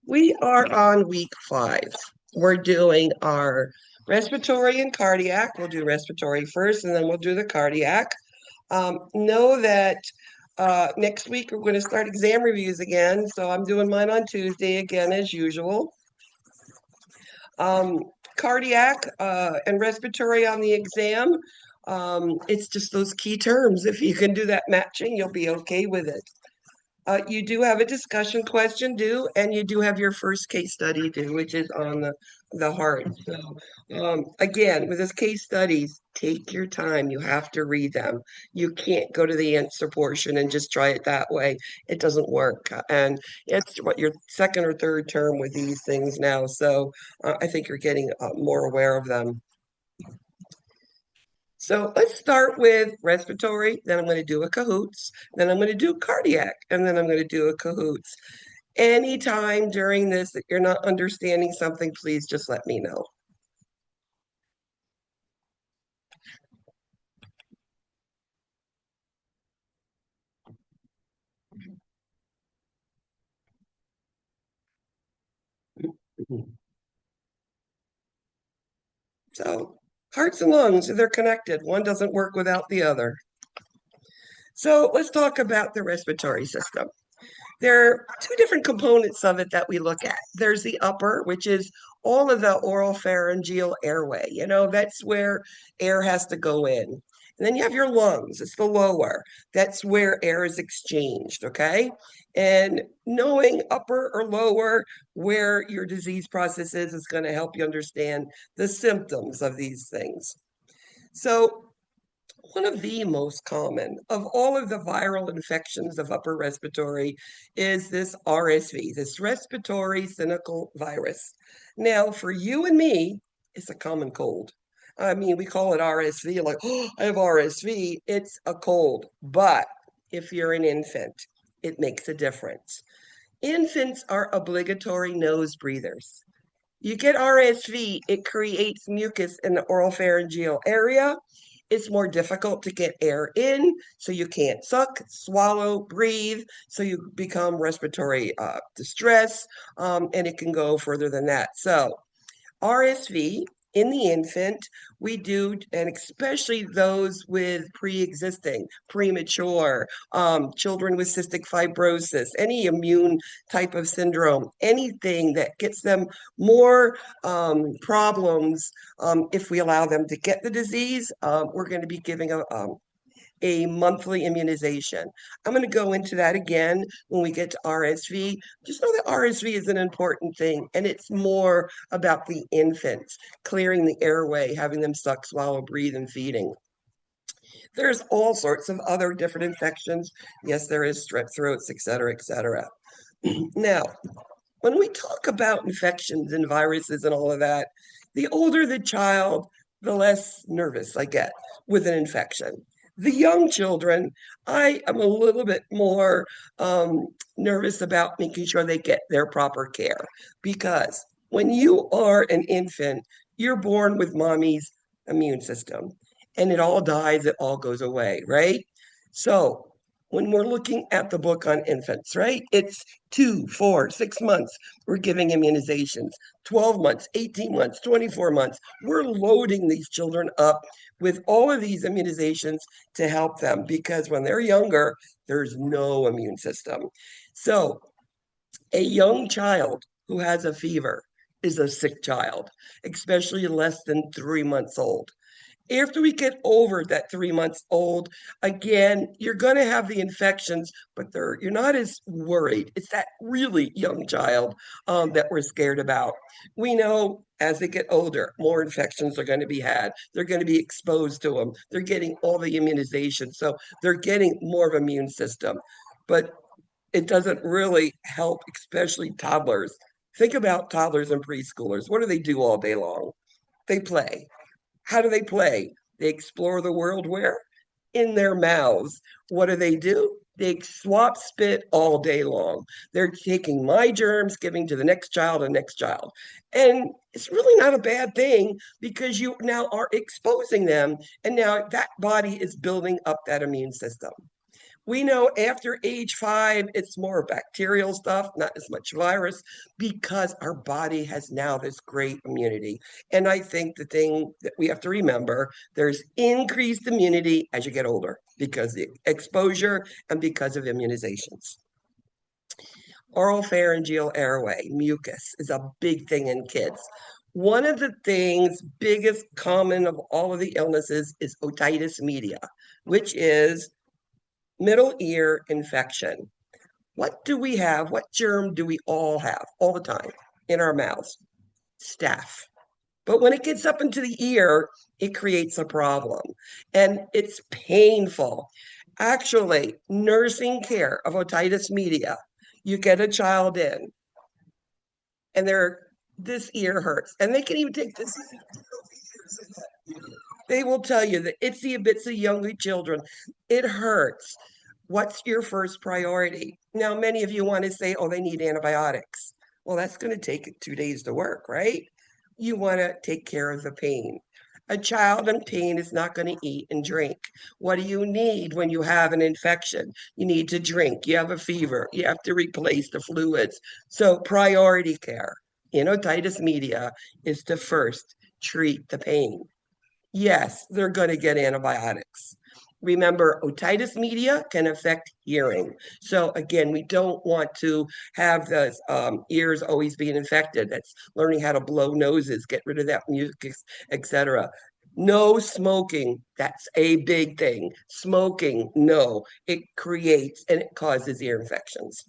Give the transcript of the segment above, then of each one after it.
We are on week 5. We're doing our respiratory and cardiac. We'll do respiratory first, and then we'll do the cardiac. Know that next week we're going to start exam reviews again. So I'm doing mine on Tuesday again, as usual. Um, Cardiac and respiratory on the exam. It's just those key terms. If you can do that matching, you'll be okay with it. You do have a discussion question due, and you do have your first case study due, which is on the heart. So, again, with this case studies, take your time. You have to read them. You can't go to the answer portion and just try it that way. It doesn't work. And it's what your second or third term with these things now. So, I think you're getting more aware of them. So let's start with respiratory, then I'm going to do a cahoots, then I'm going to do cardiac, and then I'm going to do a cahoots. Anytime during this that you're not understanding something, please just let me know. So hearts and lungs, they're connected. One doesn't work without the other. So let's talk about the respiratory system. There are two different components of it that we look at. There's the upper, which is all of the oral pharyngeal airway. That's where air has to go in. And then you have your lungs, it's the lower. That's where air is exchanged, okay? And knowing upper or lower where your disease process is going to help you understand the symptoms of these things. So one of the most common of all of the viral infections of upper respiratory is this RSV, this respiratory syncytial virus. Now, for you and me, it's a common cold. I mean, we call it RSV, like, oh, I have RSV. It's a cold. But if you're an infant, it makes a difference. Infants are obligatory nose breathers. You get RSV, it creates mucus in the oral pharyngeal area. It's more difficult to get air in, so you can't suck, swallow, breathe, so you become respiratory distress, and it can go further than that. So RSV in the infant, we do, and especially those with pre-existing, premature, children with cystic fibrosis, any immune type of syndrome, anything that gets them more problems if we allow them to get the disease, we're going to be giving a monthly immunization. I'm going to go into that again when we get to RSV. Just know that RSV is an important thing, and it's more about the infants, clearing the airway, having them suck, swallow, breathe, and feeding. There's all sorts of other different infections. Yes, there is strep throats, et cetera, et cetera. Now, when we talk about infections and viruses and all of that, the older the child, the less nervous I get with an infection. The young children, I am a little bit more nervous about making sure they get their proper care, because when you are an infant, you're born with mommy's immune system, and it all dies, it all goes away, right? So when we're looking at the book on infants, right? It's 2, 4, 6 months, we're giving immunizations, 12 months, 18 months, 24 months. We're loading these children up with all of these immunizations to help them, because when they're younger, there's no immune system. So a young child who has a fever is a sick child, especially less than 3 months old. After we get over that 3 months old, again, you're going to have the infections, but you're not as worried. It's that really young child that we're scared about. We know as they get older, more infections are going to be had. They're going to be exposed to them. They're getting all the immunization. So they're getting more of an immune system. But it doesn't really help, especially toddlers. Think about toddlers and preschoolers. What do they do all day long? They play. How do they play? They explore the world where? In their mouths. What do? They swap spit all day long. They're taking my germs, giving to the next child and next child. And it's really not a bad thing, because you now are exposing them. And now that body is building up that immune system. We know after age 5, it's more bacterial stuff, not as much virus, because our body has now this great immunity. And I think the thing that we have to remember, there's increased immunity as you get older because the exposure and because of immunizations. Oral pharyngeal airway, mucus, is a big thing in kids. One of the things, biggest common of all of the illnesses, is otitis media, which is middle ear infection. What do we have? What germ do we all have all the time in our mouths? Staph. But when it gets up into the ear, it creates a problem and it's painful. Actually, nursing care of otitis media, you get a child in and this ear hurts. And they can even take this. They will tell you that itsy bitsy younger children, it hurts. What's your first priority? Now, many of you want to say, oh, they need antibiotics. Well, that's going to take 2 days to work, right? You want to take care of the pain. A child in pain is not going to eat and drink. What do you need when you have an infection? You need to drink. You have a fever. You have to replace the fluids. So, priority care in otitis media is to first treat the pain. Yes, they're going to get antibiotics. Remember, otitis media can affect hearing. So again, we don't want to have the ears always being infected. That's learning how to blow noses, get rid of that mucus, etc. No smoking. That's a big thing. Smoking, no. It creates and it causes ear infections.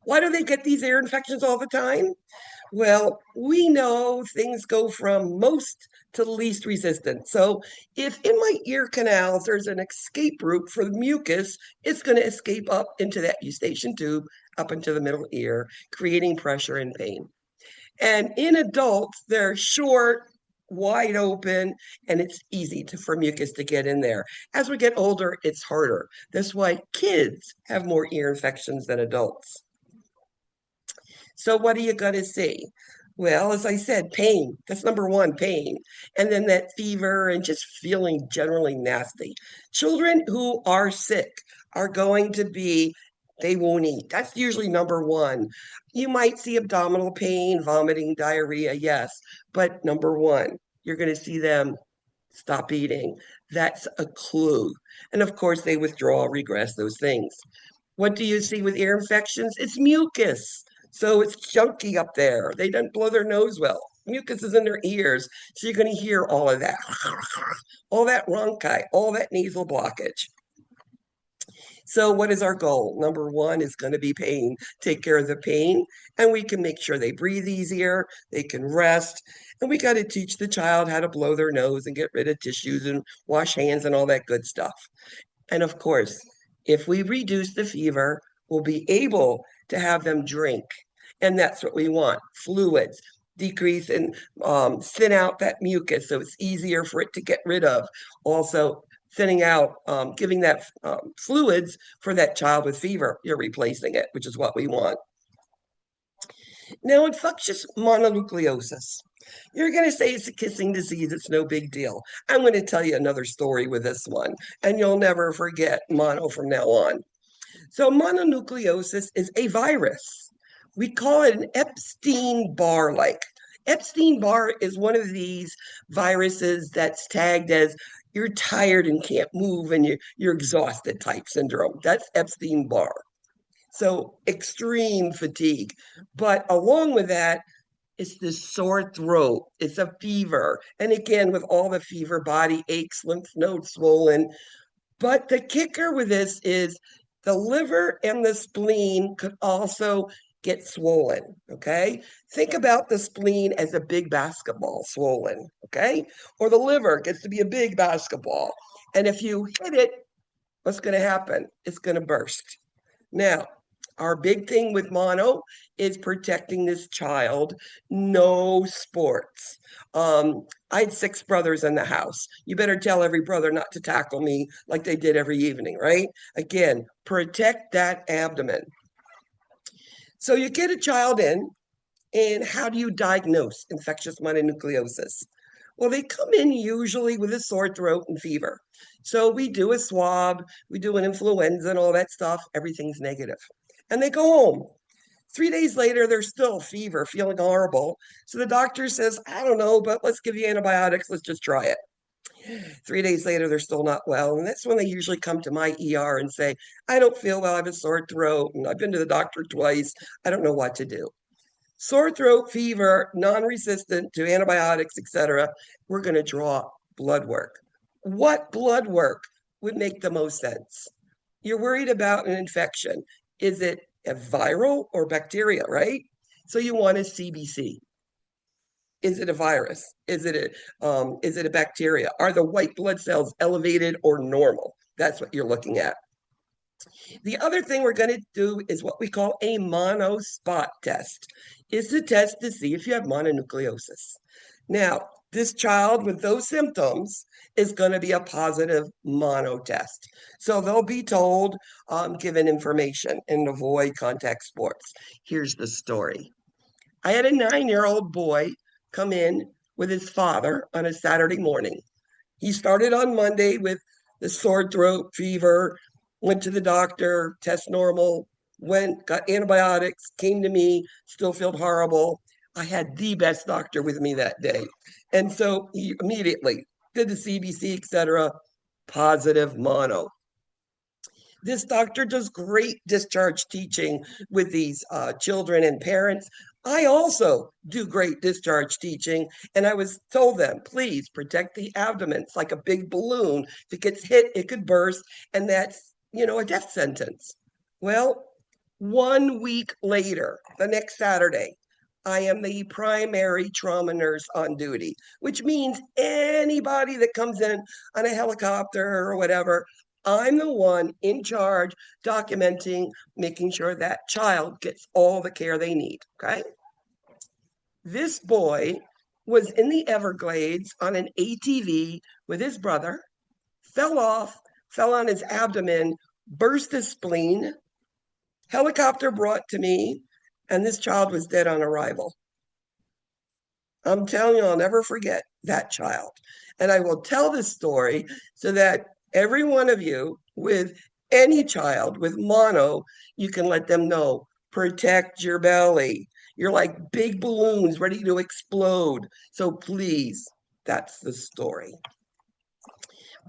Why do they get these ear infections all the time? Well, we know things go from most to least resistant. So if in my ear canals there's an escape route for the mucus, it's going to escape up into that eustachian tube, up into the middle ear, creating pressure and pain. And in adults, they're short, wide open, and it's easy for mucus to get in there. As we get older, it's harder. That's why kids have more ear infections than adults. So what are you going to see? Well, as I said, pain. That's number one, pain. And then that fever and just feeling generally nasty. Children who are sick are going to be, they won't eat. That's usually number one. You might see abdominal pain, vomiting, diarrhea, yes. But number one, you're going to see them stop eating. That's a clue. And of course, they withdraw, regress, those things. What do you see with ear infections? It's mucus. So it's chunky up there. They don't blow their nose well. Mucus is in their ears. So you're going to hear all of that, all that rhonchi, all that nasal blockage. So what is our goal? Number one is going to be pain. Take care of the pain, and we can make sure they breathe easier, they can rest, and we got to teach the child how to blow their nose and get rid of tissues and wash hands and all that good stuff. And of course, if we reduce the fever, we'll be able to have them drink. And that's what we want, fluids, decrease and thin out that mucus so it's easier for it to get rid of. Also, thinning out, giving that fluids for that child with fever. You're replacing it, which is what we want. Now, infectious mononucleosis. You're going to say it's a kissing disease. It's no big deal. I'm going to tell you another story with this one, and you'll never forget mono from now on. So, mononucleosis is a virus. We call it an Epstein-Barr like. Epstein-Barr is one of these viruses that's tagged as you're tired and can't move and you're exhausted type syndrome. That's Epstein-Barr. So extreme fatigue. But along with that, it's this sore throat. It's a fever. And again, with all the fever, body aches, lymph nodes swollen. But the kicker with this is the liver and the spleen could also get swollen. Okay. Think about the spleen as a big basketball swollen. Okay. Or the liver gets to be a big basketball. And if you hit it, what's going to happen? It's going to burst. Now, our big thing with mono is protecting this child. No sports. I had 6 brothers in the house. You better tell every brother not to tackle me like they did every evening, right? Again, protect that abdomen. So you get a child in, and how do you diagnose infectious mononucleosis? Well, they come in usually with a sore throat and fever. So we do a swab, we do an influenza and all that stuff. Everything's negative. And they go home. 3 days later, they're still fever, feeling horrible. So the doctor says, I don't know, but let's give you antibiotics. Let's just try it. 3 days later, they're still not well. And that's when they usually come to my ER and say, I don't feel well. I have a sore throat. And I've been to the doctor twice. I don't know what to do. Sore throat, fever, non-resistant to antibiotics, etc. We're going to draw blood work. What blood work would make the most sense? You're worried about an infection. Is it a viral or bacteria, right? So you want a CBC. Is it a virus? Is it a bacteria? Are the white blood cells elevated or normal? That's what you're looking at. The other thing we're going to do is what we call a monospot test. It's a test to see if you have mononucleosis. Now, this child with those symptoms is going to be a positive mono test. So they'll be told, given information, and avoid contact sports. Here's the story. I had a 9-year-old boy come in with his father on a Saturday morning. He started on Monday with the sore throat, fever, went to the doctor, test normal, got antibiotics, came to me, still felt horrible. I had the best doctor with me that day. And so he immediately did the CBC, etc., positive mono. This doctor does great discharge teaching with these children and parents. I also do great discharge teaching, and I was told them, please protect the abdomen. It's like a big balloon. If it gets hit, it could burst, and that's, a death sentence. Well, 1 week later, the next Saturday, I am the primary trauma nurse on duty, which means anybody that comes in on a helicopter or whatever, I'm the one in charge documenting, making sure that child gets all the care they need, okay? This boy was in the Everglades on an ATV with his brother, fell off, fell on his abdomen, burst his spleen, helicopter brought to me, and this child was dead on arrival. I'm telling you, I'll never forget that child. And I will tell this story so that every one of you with any child with mono, you can let them know, protect your belly. You're like big balloons ready to explode. So please, that's the story.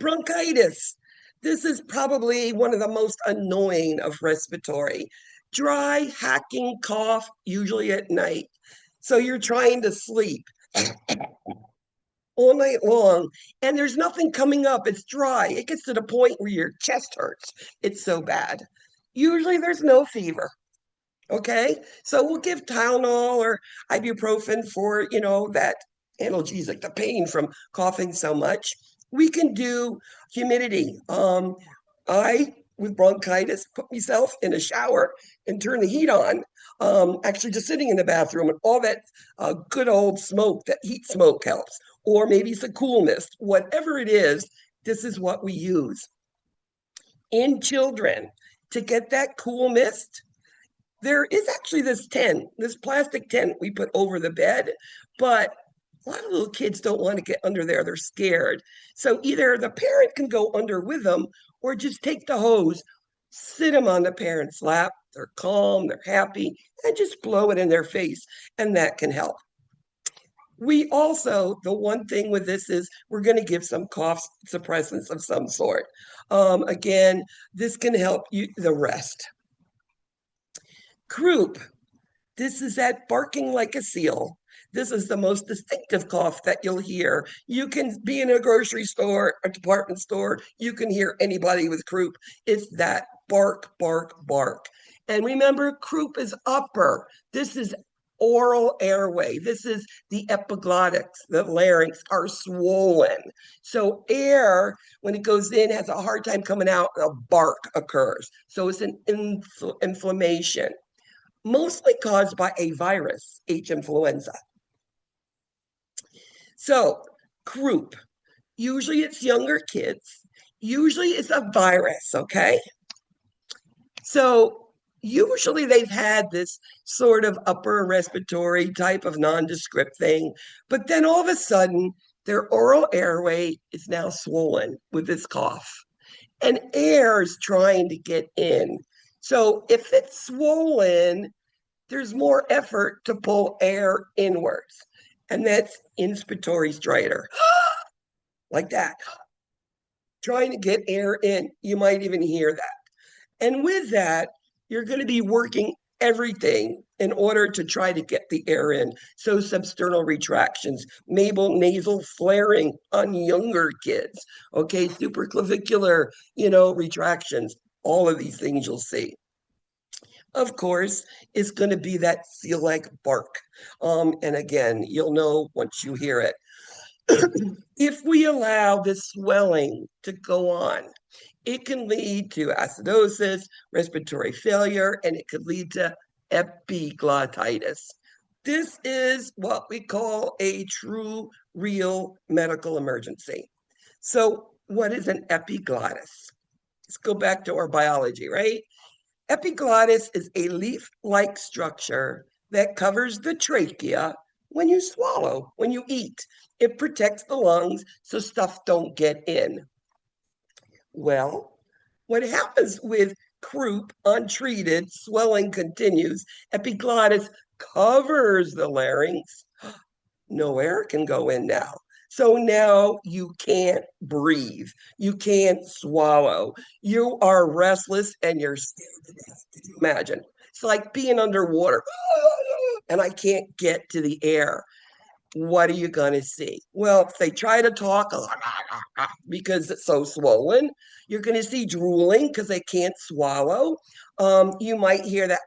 Bronchitis. This is probably one of the most annoying of respiratory. Dry, hacking cough, usually at night. So you're trying to sleep all night long, and there's nothing coming up. It's dry. It gets to the point where your chest hurts. It's so bad. Usually there's no fever. Okay, so we'll give Tylenol or ibuprofen for, that analgesic, the pain from coughing so much. We can do humidity. I, with bronchitis, put myself in a shower and turn the heat on. Actually, just sitting in the bathroom, and all that good old smoke, that heat smoke helps. Or maybe it's a cool mist. Whatever it is, this is what we use. In children, to get that cool mist, there is actually this tent, this plastic tent we put over the bed, but a lot of little kids don't want to get under there. They're scared. So either the parent can go under with them or just take the hose, sit them on the parent's lap. They're calm, they're happy, and just blow it in their face. And that can help. We also, the one thing with this is we're going to give some cough suppressants of some sort. Again, this can help you the rest. Croup. This is that barking like a seal. This is the most distinctive cough that you'll hear. You can be in a grocery store, a department store, you can hear anybody with croup. It's that bark, bark, bark. And remember, croup is upper. This is oral airway. This is the epiglottics, the larynx are swollen. So air, when it goes in, has a hard time coming out, a bark occurs. So it's an inflammation, mostly caused by a virus, H. influenza. So, croup, usually it's younger kids, usually it's a virus, okay? So, usually they've had this sort of upper respiratory type of nondescript thing, but then all of a sudden, Their oral airway is now swollen with this cough, and air is trying to get in. So if it's swollen, there's more effort to pull air inwards. And that's inspiratory stridor, like that, trying to get air in. You might even hear that. And with that, you're going to be working everything in order to try to get the air in. So substernal retractions, nasal flaring on younger kids, okay, supraclavicular, retractions, all of these things you'll see. Of course, is going to be that seal-like bark. And again, you'll know once you hear it. If we allow this swelling to go on, it can lead to acidosis, respiratory failure, and it could lead to epiglottitis. This is what we call a true, real medical emergency. So, what is an epiglottis? Let's go back to our biology, right? Epiglottis is a leaf-like structure that covers the trachea when you swallow, when you eat. It protects the lungs so stuff don't get in. Well, what happens with croup untreated, swelling continues, epiglottis covers the larynx. No air can go in now. So now you can't breathe. You can't swallow. You are restless and you're scared to death. Could you imagine? It's like being underwater and I can't get to the air. What are you going to see? Well, if they try to talk because it's so swollen, you're going to see drooling because they can't swallow. You might hear that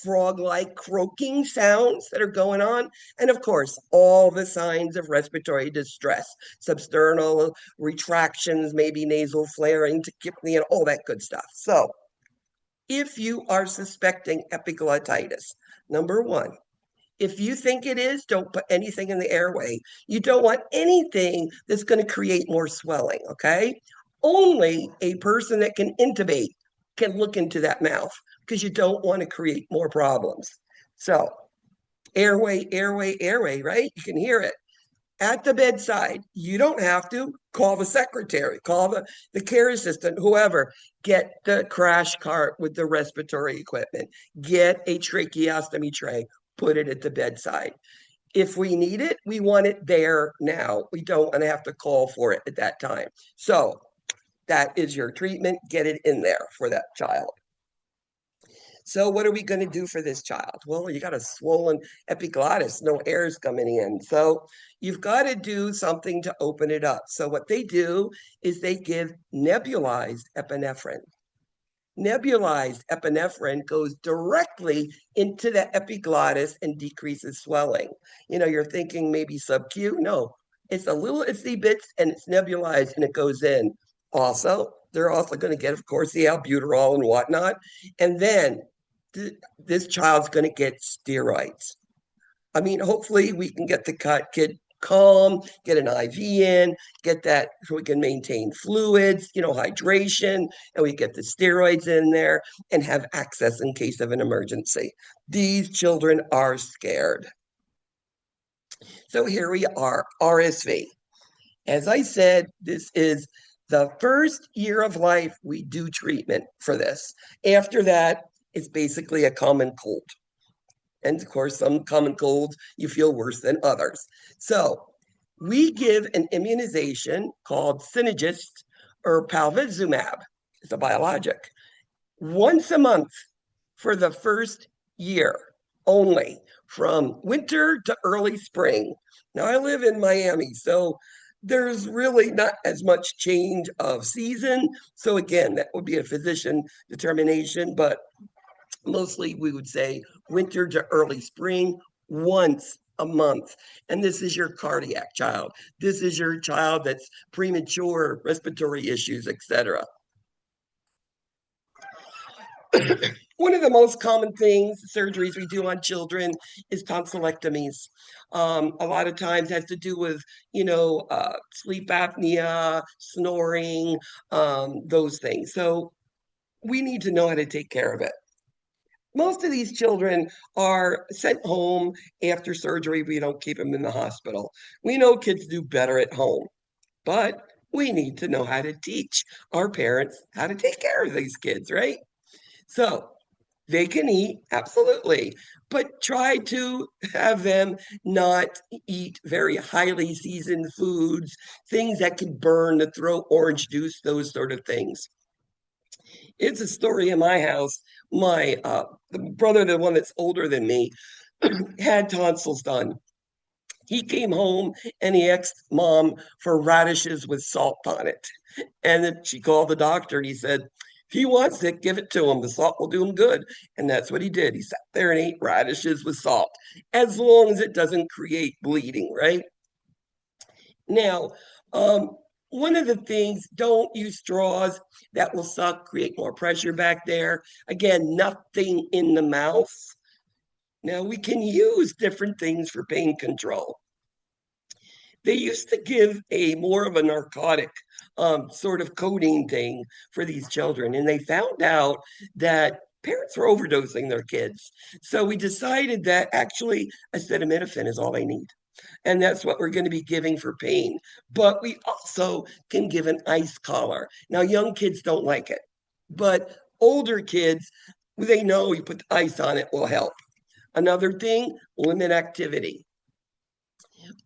frog-like croaking sounds that are going on. And of course, all the signs of respiratory distress, substernal retractions, maybe nasal flaring, tachypnea, all that good stuff. So if you are suspecting epiglottitis, number one, if you think it is, don't put anything in the airway. You don't want anything that's going to create more swelling, okay? Only a person that can intubate can look into that mouth because you don't want to create more problems. So, airway, airway, airway, right? You can hear it. At the bedside, you don't have to call the secretary, call the care assistant, whoever. Get the crash cart with the respiratory equipment. Get a tracheostomy tray, put it at the bedside. If we need it, we want it there now. We don't want to have to call for it at that time. So that is your treatment. Get it in there for that child. So what are we going to do for this child? Well, you got a swollen epiglottis, no air is coming in. So you've got to do something to open it up. So what they do is they give nebulized epinephrine. Nebulized epinephrine goes directly into the epiglottis and decreases swelling. You're thinking maybe sub-Q. No, it's a little itsy bits and it's nebulized and it goes in. Also, they're also going to get, of course, the albuterol and whatnot. And then this child's going to get steroids. I mean, hopefully we can get the kid calm, get an IV in, get that so we can maintain fluids, hydration, and we get the steroids in there and have access in case of an emergency. These children are scared. So here we are, RSV. As I said, this is the first year of life we do treatment for this. After that, it's basically a common cold. And of course, some common colds you feel worse than others. So we give an immunization called Synagist or palivizumab. It's a biologic. Once a month for the first year only, from winter to early spring. Now, I live in Miami, so there's really not as much change of season. So again, that would be a physician determination, but mostly we would say winter to early spring, once a month. And this is your cardiac child. This is your child that's premature, respiratory issues, etc. One of the most common things, surgeries we do on children is tonsillectomies. A lot of times has to do with, sleep apnea, snoring, those things. So we need to know how to take care of it. Most of these children are sent home after surgery. We don't keep them in the hospital. We know kids do better at home, but we need to know how to teach our parents how to take care of these kids, right? So they can eat, absolutely, but try to have them not eat very highly seasoned foods, things that can burn the throat, orange juice, those sort of things. It's a story in my house. My the brother, the one that's older than me, had tonsils done. He came home and he asked mom for radishes with salt on it. And then she called the doctor and he said, if he wants it, give it to him. The salt will do him good. And that's what he did. He sat there and ate radishes with salt, as long as it doesn't create bleeding, right? Now, um, one of the things, don't use straws that will suck, create more pressure back there. Again, nothing in the mouth. Now, we can use different things for pain control. They used to give a more of a narcotic sort of codeine thing for these children, and they found out that parents were overdosing their kids. So we decided that actually acetaminophen is all they need. And that's what we're going to be giving for pain. But we also can give an ice collar. Now, young kids don't like it, but older kids, they know you put ice on it will help. Another thing, limit activity.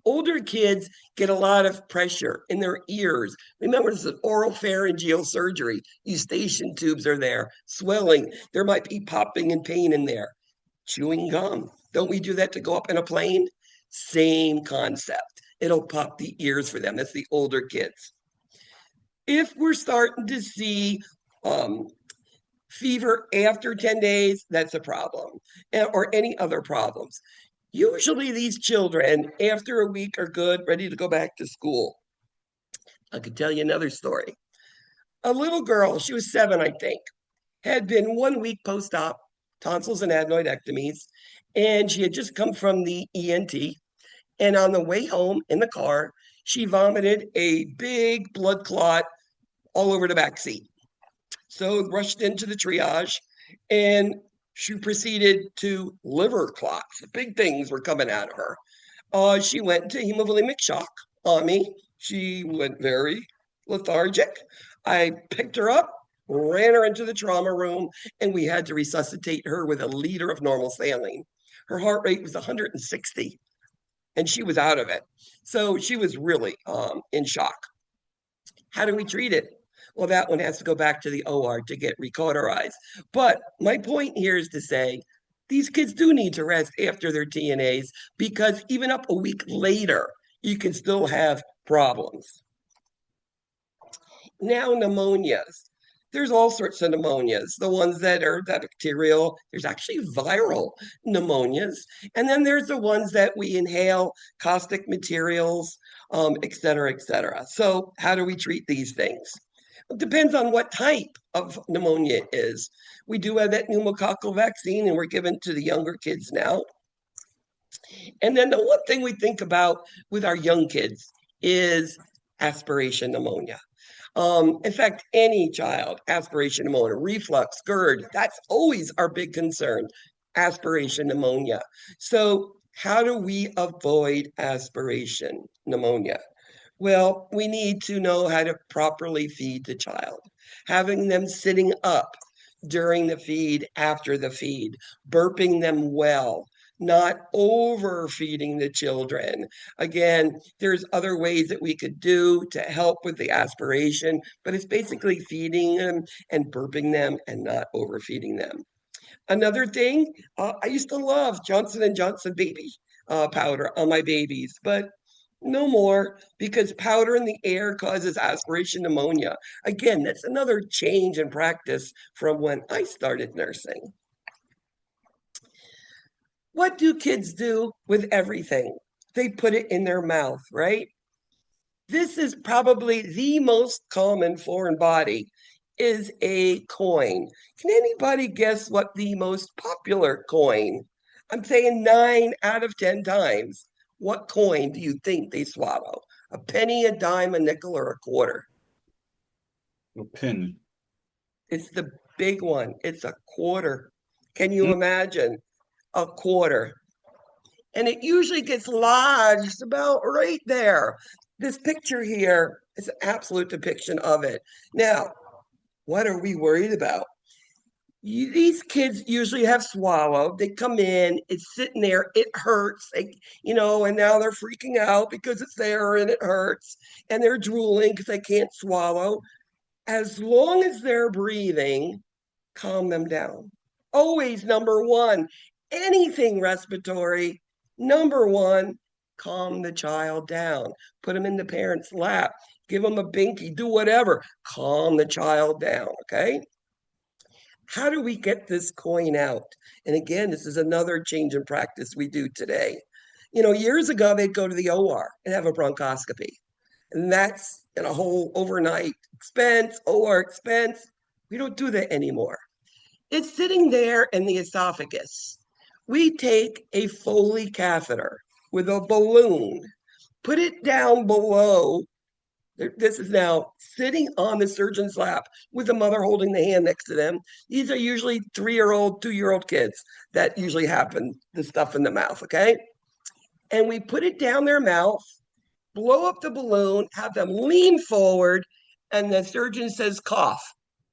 Older kids get a lot of pressure in their ears. Remember, this is oral pharyngeal surgery. Eustachian tubes are there, swelling. There might be popping and pain in there. Chewing gum. Don't we do that to go up in a plane? Same concept. It'll pop the ears for them. That's the older kids. If we're starting to see fever after 10 days, that's a problem, or any other problems. Usually these children, after a week, are good, ready to go back to school. I could tell you another story. A little girl, she was 7, I think, had been 1 week post-op, tonsils and adenoidectomies, and she had just come from the ENT. And on the way home in the car, she vomited a big blood clot all over the back seat. So rushed into the triage, and she proceeded to liver clots. Big things were coming out of her. She went to hemovolemic shock on me. She went very lethargic. I picked her up, ran her into the trauma room, and we had to resuscitate her with a liter of normal saline. Her heart rate was 160, and she was out of it. So she was really in shock. How do we treat it? Well, that one has to go back to the OR to get recauterized. But my point here is to say these kids do need to rest after their TNAs, because even up a week later, you can still have problems. Now, pneumonias. There's all sorts of pneumonias. The ones that are bacterial, there's actually viral pneumonias. And then there's the ones that we inhale, caustic materials, et cetera, et cetera. So how do we treat these things? It depends on what type of pneumonia it is. We do have that pneumococcal vaccine, and we're given to the younger kids now. And then the one thing we think about with our young kids is aspiration pneumonia. In fact, any child, aspiration pneumonia, reflux, GERD, that's always our big concern, aspiration pneumonia. So how do we avoid aspiration pneumonia? Well, we need to know how to properly feed the child, having them sitting up during the feed, after the feed, burping them well, not overfeeding the children. Again, there's other ways that we could do to help with the aspiration, but it's basically feeding them and burping them and not overfeeding them. Another thing, I used to love Johnson and Johnson baby powder on my babies, but no more, because powder in the air causes aspiration pneumonia. Again, that's another change in practice from when I started nursing. What do kids do with everything? They put it in their mouth, right? This is probably the most common foreign body, is a coin. Can anybody guess what the most popular coin? I'm saying 9 out of 10 times. What coin do you think they swallow? A penny, a dime, a nickel, or a quarter? A penny. It's the big one. It's a quarter. Can you imagine a quarter? And it usually gets lodged about right there. This picture here is an absolute depiction of it. Now, what are we worried about? These kids usually have swallowed. They come in, it's sitting there, it hurts, and now they're freaking out because it's there and it hurts, and they're drooling because they can't swallow. As long as they're breathing, calm them down. Always number one, anything respiratory, number one, calm the child down. Put them in the parent's lap, give them a binky, do whatever, calm the child down, okay? How do we get this coin out? And again, this is another change in practice we do today. Years ago, they'd go to the OR and have a bronchoscopy. And that's in a whole overnight expense, OR expense. We don't do that anymore. It's sitting there in the esophagus. We take a Foley catheter with a balloon, put it down below. This is now sitting on the surgeon's lap with the mother holding the hand next to them. These are usually 3-year-old, 2-year-old kids that usually happen, the stuff in the mouth, okay? And we put it down their mouth, blow up the balloon, have them lean forward, and the surgeon says, cough.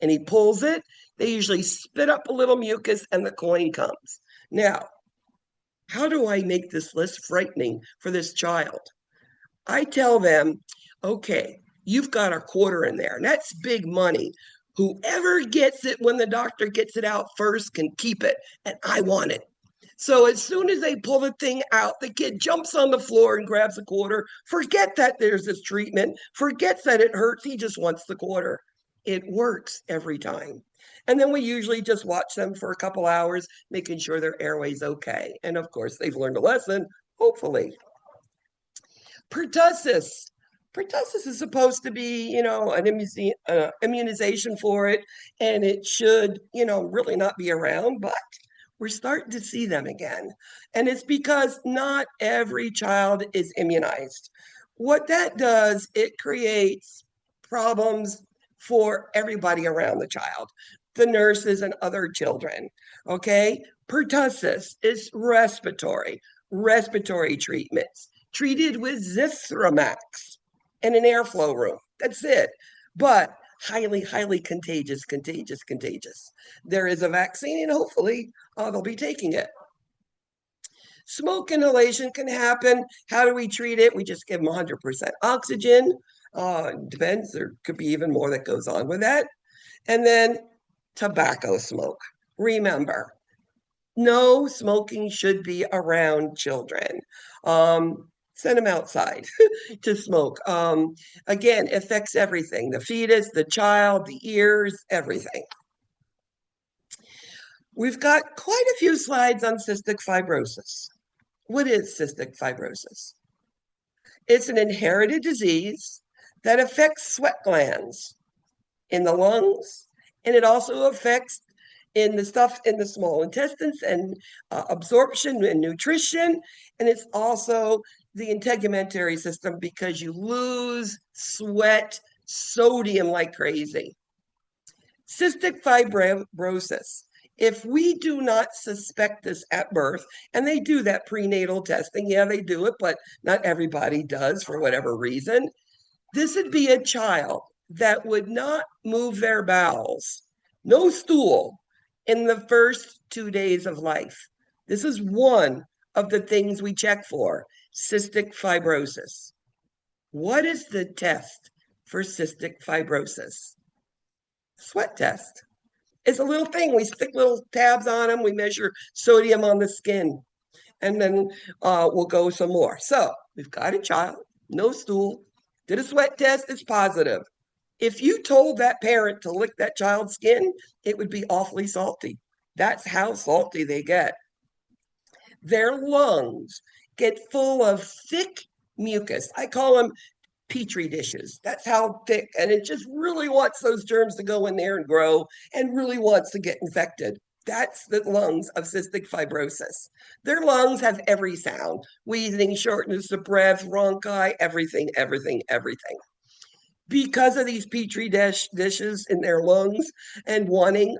And he pulls it. They usually spit up a little mucus and the coin comes. Now, how do I make this less frightening for this child? I tell them, okay, you've got a quarter in there, and that's big money. Whoever gets it when the doctor gets it out first can keep it, and I want it. So as soon as they pull the thing out, the kid jumps on the floor and grabs a quarter. Forget that there's this treatment, forgets that it hurts. He just wants the quarter. It works every time. And then we usually just watch them for a couple hours, making sure their airway's okay. And of course, they've learned a lesson, hopefully. Pertussis. Pertussis is supposed to be, an immunization for it, and it should, really not be around, but we're starting to see them again. And it's because not every child is immunized. What that does, it creates problems for everybody around the child, the nurses and other children, okay? Pertussis is respiratory treatments, treated with Zithromax in an airflow room. That's it. But highly, highly contagious. There is a vaccine, and hopefully they'll be taking it. Smoke inhalation can happen. How do we treat it? We just give them 100% oxygen. Depends. There could be even more that goes on with that. And then tobacco smoke. Remember, no smoking should be around children. Send them outside to smoke. Again, affects everything, the fetus, the child, the ears, everything. We've got quite a few slides on cystic fibrosis. What is cystic fibrosis? It's an inherited disease that affects sweat glands in the lungs, and it also affects in the stuff in the small intestines and absorption and nutrition. And it's also the integumentary system because you lose sweat sodium like crazy. Cystic fibrosis. If we do not suspect this at birth, and they do that prenatal testing, yeah, they do it, but not everybody does for whatever reason, this would be a child that would not move their bowels, no stool, in the first 2 days of life. This is one of the things we check for, cystic fibrosis. What is the test for cystic fibrosis? Sweat test. It's a little thing. We stick little tabs on them. We measure sodium on the skin, and then we'll go some more. So we've got a child, no stool, did a sweat test, it's positive. If you told that parent to lick that child's skin, it would be awfully salty. That's how salty they get. Their lungs get full of thick mucus. I call them petri dishes. That's how thick, and it just really wants those germs to go in there and grow and really wants to get infected. That's the lungs of cystic fibrosis. Their lungs have every sound, wheezing, shortness of breath, bronchi, everything. Because of these petri dishes in their lungs and wanting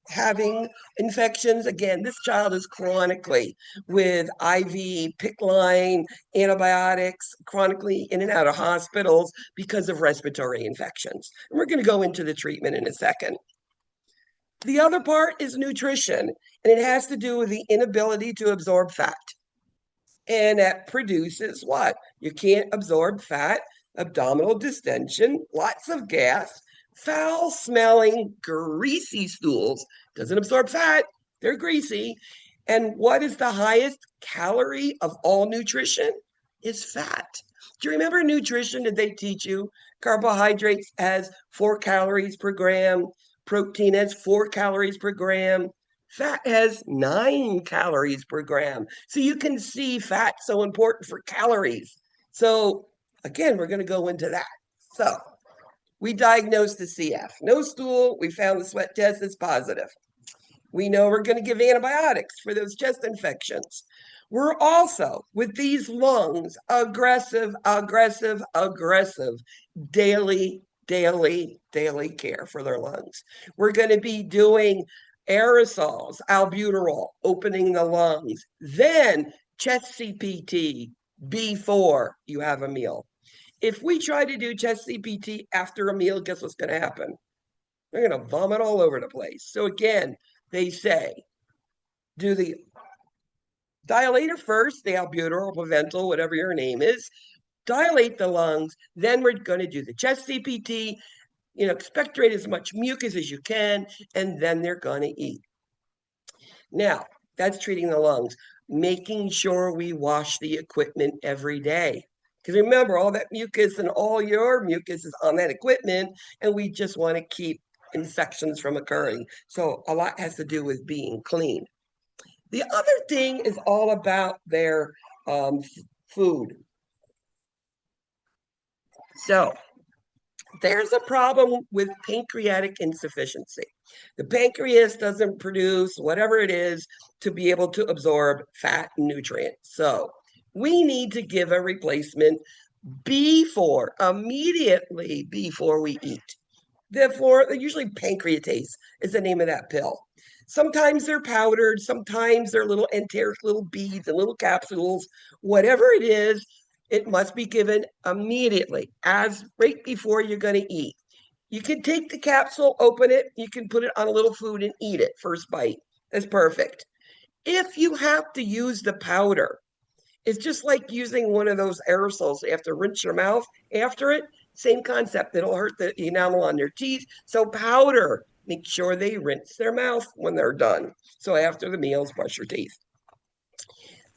having infections. Again, this child is chronically with IV, PICC line, antibiotics, chronically in and out of hospitals because of respiratory infections. And we're going to go into the treatment in a second. The other part is nutrition, and it has to do with the inability to absorb fat. And that produces what? You can't absorb fat, abdominal distension, lots of gas, foul smelling, greasy stools. Doesn't absorb fat, they're greasy. And what is the highest calorie of all nutrition? Is fat. Do you remember nutrition? Did they teach you? Carbohydrates has 4 calories per gram, protein has 4 calories per gram, fat has 9 calories per gram. So you can see fat so important for calories. So again, we're going to go into that. So we diagnosed the CF. No stool. We found the sweat test is positive. We know we're going to give antibiotics for those chest infections. We're also, with these lungs, aggressive, daily care for their lungs. We're going to be doing aerosols, albuterol, opening the lungs, then chest CPT before you have a meal. If we try to do chest CPT after a meal, guess what's going to happen? They're going to vomit all over the place. So again, they say, do the dilator first, the albuterol, Proventil, whatever your name is, dilate the lungs, then we're going to do the chest CPT, expectorate as much mucus as you can, and then they're going to eat. Now, that's treating the lungs, making sure we wash the equipment every day. Because remember, all that mucus and all your mucus is on that equipment, and we just want to keep infections from occurring. So a lot has to do with being clean. The other thing is all about their food. So there's a problem with pancreatic insufficiency. The pancreas doesn't produce whatever it is to be able to absorb fat and nutrients. So we need to give a replacement immediately before we eat. Therefore, usually pancreatase is the name of that pill. Sometimes they're powdered, sometimes they're little enteric little beads and little capsules. Whatever it is, it must be given immediately, as right before you're going to eat. You can take the capsule, open it, you can put it on a little food and eat it first bite. That's perfect. If you have to use the powder, it's just like using one of those aerosols. You have to rinse your mouth after it. Same concept. It'll hurt the enamel on your teeth. So powder, make sure they rinse their mouth when they're done. So after the meals, brush your teeth.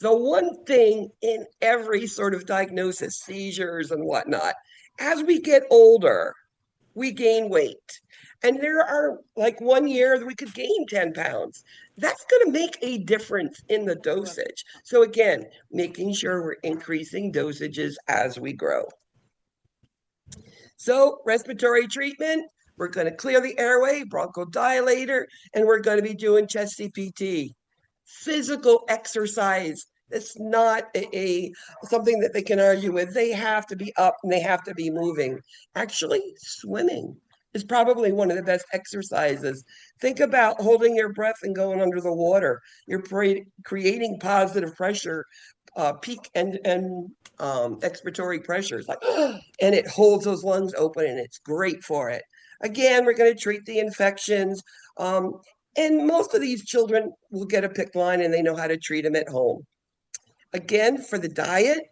The one thing in every sort of diagnosis, seizures and whatnot, as we get older, we gain weight. And there are like 1 year we could gain 10 pounds. That's going to make a difference in the dosage. So again, making sure we're increasing dosages as we grow. So respiratory treatment, we're going to clear the airway, bronchodilator, and we're going to be doing chest CPT. Physical exercise. It's not something that they can argue with. They have to be up and they have to be moving. Actually, swimming is probably one of the best exercises. Think about holding your breath and going under the water. You're creating positive pressure, peak and expiratory pressures, like, and it holds those lungs open, and it's great for it. Again, we're going to treat the infections. And most of these children will get a PICC line and they know how to treat them at home. Again, for the diet,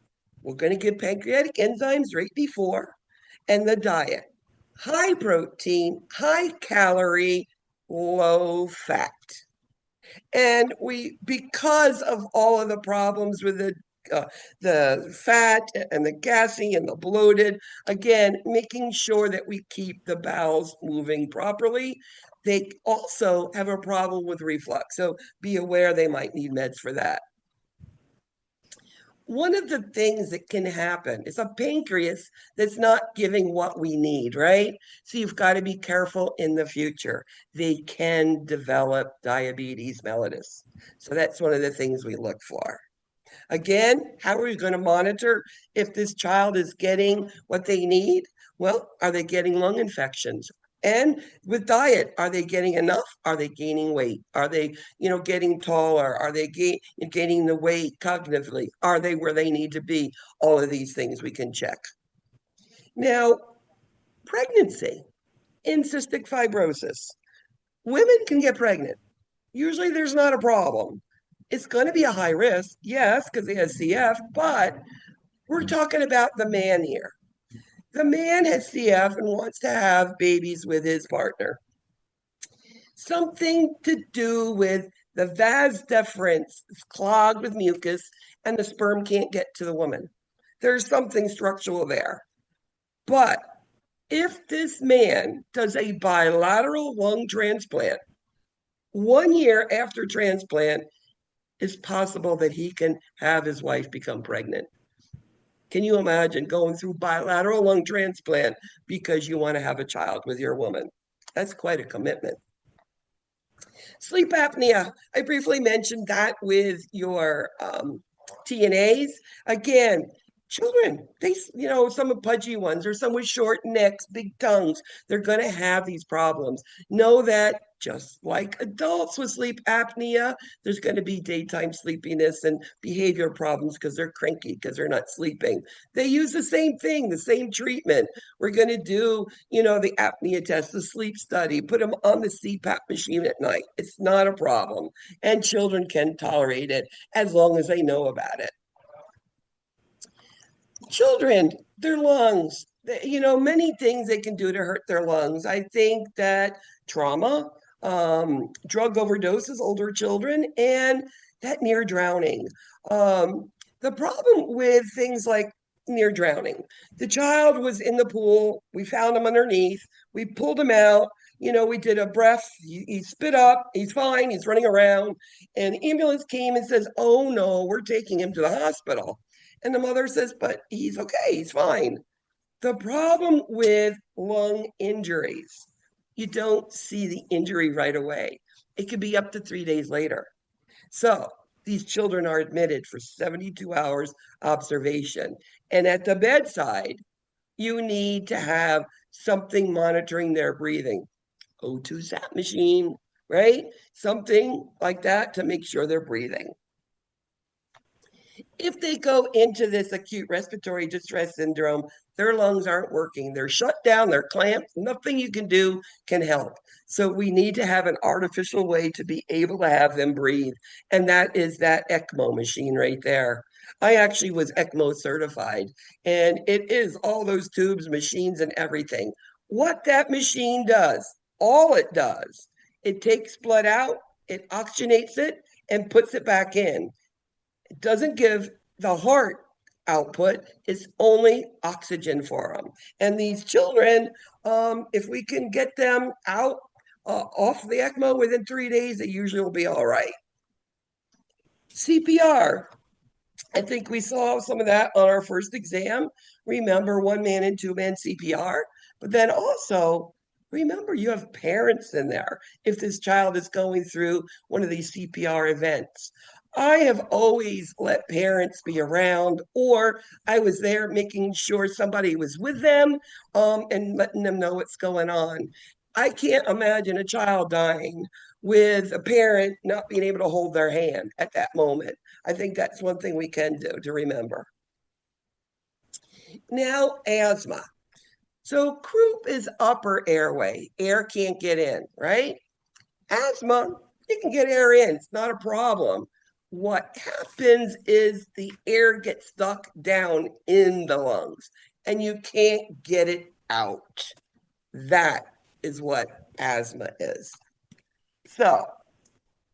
we're going to give pancreatic enzymes right before. And the diet, high protein, high calorie, low fat. And because of all of the problems with the fat and the gassy and the bloated, again, making sure that we keep the bowels moving properly. They also have a problem with reflux, so be aware they might need meds for that. One of the things that can happen is a pancreas that's not giving what we need, right? So you've got to be careful in the future. They can develop diabetes mellitus. So that's one of the things we look for. Again, how are we going to monitor if this child is getting what they need? Well, are they getting lung infections? And with diet, are they getting enough? Are they gaining weight? Are they, getting taller? Are they gaining the weight cognitively? Are they where they need to be? All of these things we can check. Now, pregnancy in cystic fibrosis. Women can get pregnant. Usually there's not a problem. It's going to be a high risk, yes, because he has CF, but we're talking about the man here. The man has CF and wants to have babies with his partner. Something to do with the vas deferens is clogged with mucus and the sperm can't get to the woman. There's something structural there. But if this man does a bilateral lung transplant, 1 year after transplant, it's possible that he can have his wife become pregnant. Can you imagine going through bilateral lung transplant because you want to have a child with your woman? That's quite a commitment. Sleep apnea. I briefly mentioned that with your TNAs. Again, children, some of pudgy ones or some with short necks, big tongues, they're going to have these problems. Know that just like adults with sleep apnea, there's going to be daytime sleepiness and behavior problems because they're cranky because they're not sleeping. They use the same thing, the same treatment. We're going to do, the apnea test, the sleep study, put them on the CPAP machine at night. It's not a problem. And children can tolerate it as long as they know about it. Children, their lungs, many things they can do to hurt their lungs. I think that trauma, drug overdoses, older children, and that near drowning. The problem with things like near drowning, the child was in the pool, we found him underneath, we pulled him out, we did a breath, he spit up, he's fine, he's running around, and the ambulance came and says, oh no, we're taking him to the hospital. And the mother says, but he's okay, he's fine. The problem with lung injuries, you don't see the injury right away. It could be up to 3 days later. So these children are admitted for 72 hours observation. And at the bedside, you need to have something monitoring their breathing. O2 SAP machine, right? Something like that to make sure they're breathing. If they go into this acute respiratory distress syndrome, their lungs aren't working. They're shut down, they're clamped. Nothing you can do can help. So we need to have an artificial way to be able to have them breathe. And that is that ECMO machine right there. I actually was ECMO certified, and it is all those tubes, machines, and everything. What that machine does, all it does, it takes blood out, it oxygenates it, and puts it back in. It doesn't give the heart output, it's only oxygen for them. And these children, if we can get them out off the ECMO within 3 days, they usually will be all right. CPR. I think we saw some of that on our first exam. Remember, 1 man and 2 man CPR. But then also, remember, you have parents in there if this child is going through one of these CPR events. I have always let parents be around, or I was there making sure somebody was with them and letting them know what's going on. I can't imagine a child dying with a parent not being able to hold their hand at that moment. I think that's one thing we can do to remember. Now, asthma. So, croup is upper airway. Air can't get in, right? Asthma, you can get air in. It's not a problem. What happens is the air gets stuck down in the lungs and you can't get it out. That is what asthma is. So,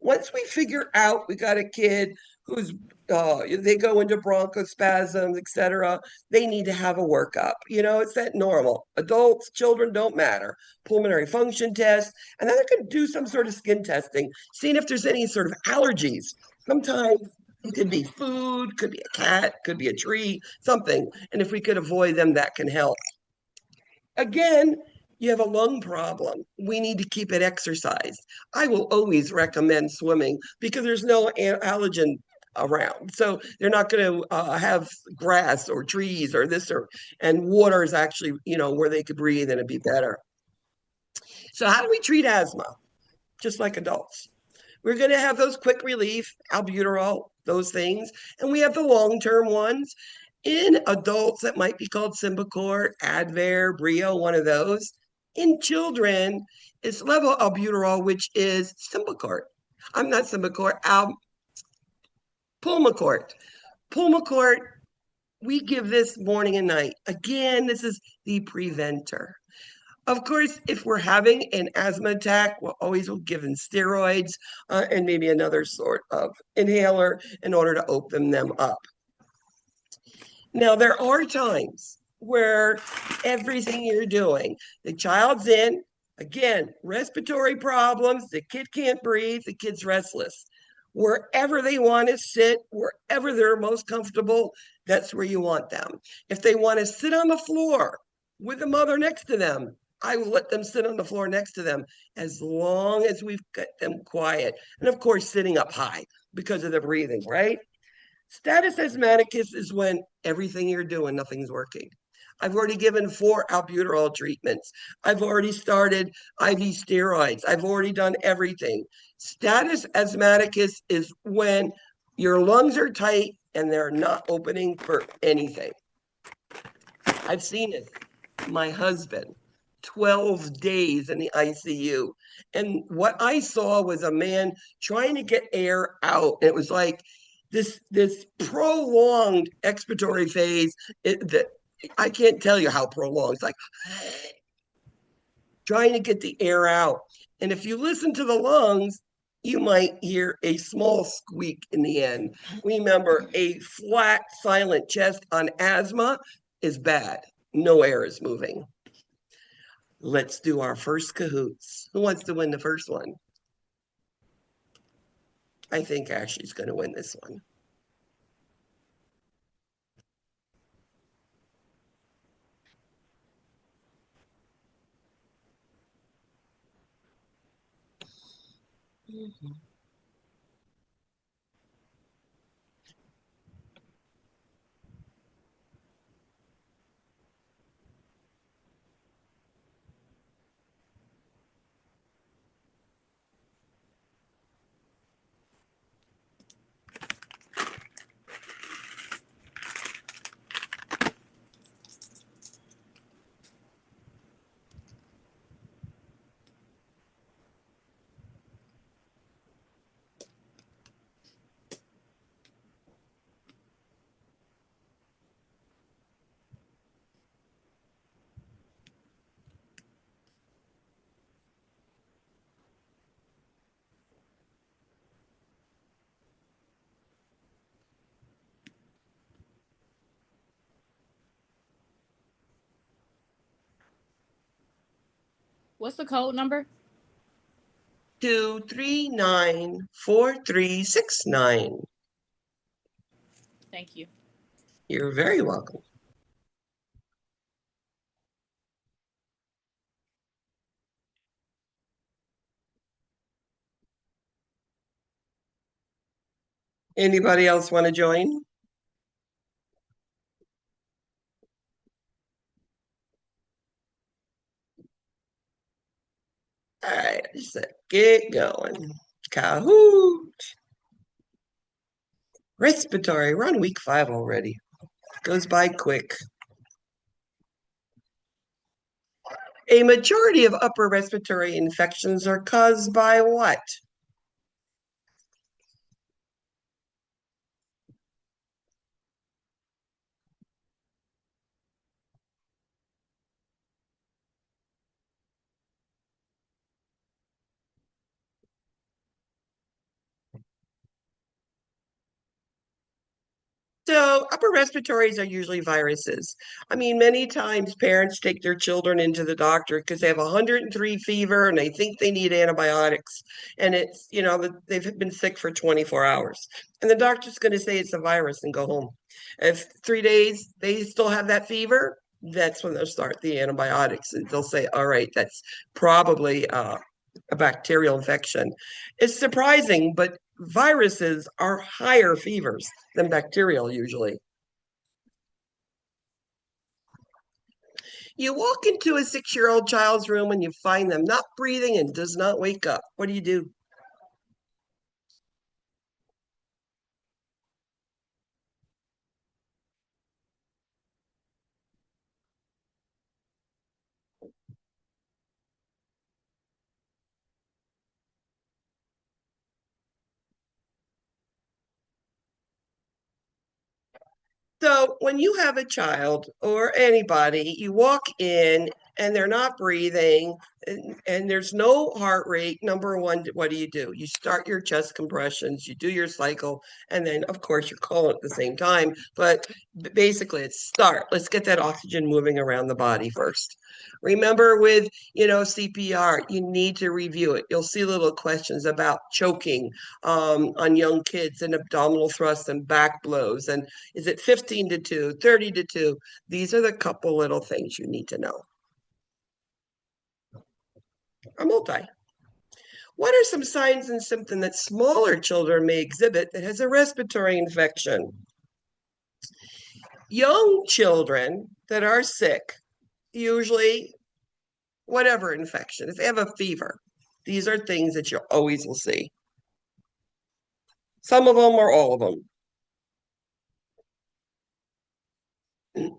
once we figure out we got a kid who's they go into bronchospasms, etc., they need to have a workup. It's that normal. Adults, children don't matter. Pulmonary function test, and then they're going to do some sort of skin testing, seeing if there's any sort of allergies. Sometimes it could be food, could be a cat, could be a tree, something. And if we could avoid them, that can help. Again, you have a lung problem. We need to keep it exercised. I will always recommend swimming because there's no allergen around. So they're not going to have grass or trees or this and water is actually, where they could breathe and it'd be better. So how do we treat asthma? Just like adults. We're going to have those quick relief, albuterol, those things. And we have the long-term ones. In adults, that might be called Symbicort, Advair, Brio, one of those. In children, it's level albuterol, which is Symbicort. I'm not Symbicort, Pulmicort. Pulmicort, we give this morning and night. Again, this is the preventer. Of course, if we're having an asthma attack, we'll always be given steroids and maybe another sort of inhaler in order to open them up. Now, there are times where everything you're doing, the child's in, again, respiratory problems, the kid can't breathe, the kid's restless. Wherever they want to sit, wherever they're most comfortable, that's where you want them. If they want to sit on the floor with the mother next to them, I will let them sit on the floor next to them as long as we've got them quiet. And of course, sitting up high because of the breathing, right? Status asthmaticus is when everything you're doing, nothing's working. I've already given 4 albuterol treatments. I've already started IV steroids. I've already done everything. Status asthmaticus is when your lungs are tight and they're not opening for anything. I've seen it. My husband, 12 days in the ICU. And what I saw was a man trying to get air out. It was like this prolonged expiratory phase. I can't tell you how prolonged. It's like trying to get the air out. And if you listen to the lungs, you might hear a small squeak in the end. Remember, a flat, silent chest on asthma is bad. No air is moving. Let's do our first cahoots. Who wants to win the first one? I think Ashley's going to win this one. Mm-hmm. What's the code number? 2394369. Thank you. You're very welcome. Anybody else want to join? All right, let's get going. Kahoot! Respiratory, we're on week 5 already. Goes by quick. A majority of upper respiratory infections are caused by what? So upper respiratories are usually viruses. I mean, many times parents take their children into the doctor because they have 103 fever and they think they need antibiotics. And it's, they've been sick for 24 hours. And the doctor's going to say it's a virus and go home. If 3 days they still have that fever, that's when they'll start the antibiotics. And they'll say, all right, that's probably a bacterial infection. It's surprising, but viruses are higher fevers than bacterial usually. You walk into a 6-year-old child's room and you find them not breathing and does not wake up. What do you do? So when you have a child or anybody, you walk in and they're not breathing and there's no heart rate. Number one, what do? You start your chest compressions, you do your cycle, and then of course you call it at the same time. But basically it's start. Let's get that oxygen moving around the body first. Remember with, CPR, you need to review it. You'll see little questions about choking on young kids and abdominal thrusts and back blows and is it 15 to 2, 30 to 2? These are the couple little things you need to know. A multi. What are some signs and symptoms that smaller children may exhibit that has a respiratory infection? Young children that are sick, usually whatever infection, if they have a fever, these are things that you always will see. Some of them or all of them.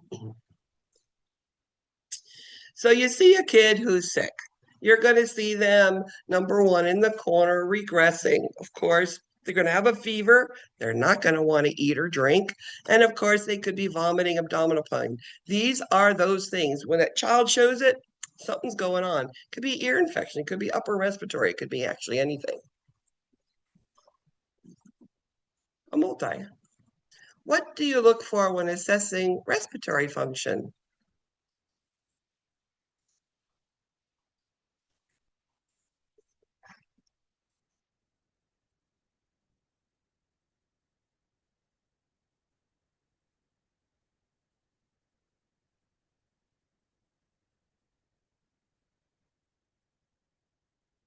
So you see a kid who's sick. You're going to see them, number one, in the corner regressing. Of course, they're going to have a fever. They're not going to want to eat or drink. And of course, they could be vomiting, abdominal pain. These are those things. When that child shows it, something's going on. It could be ear infection. It could be upper respiratory. It could be actually anything. A multi. What do you look for when assessing respiratory function?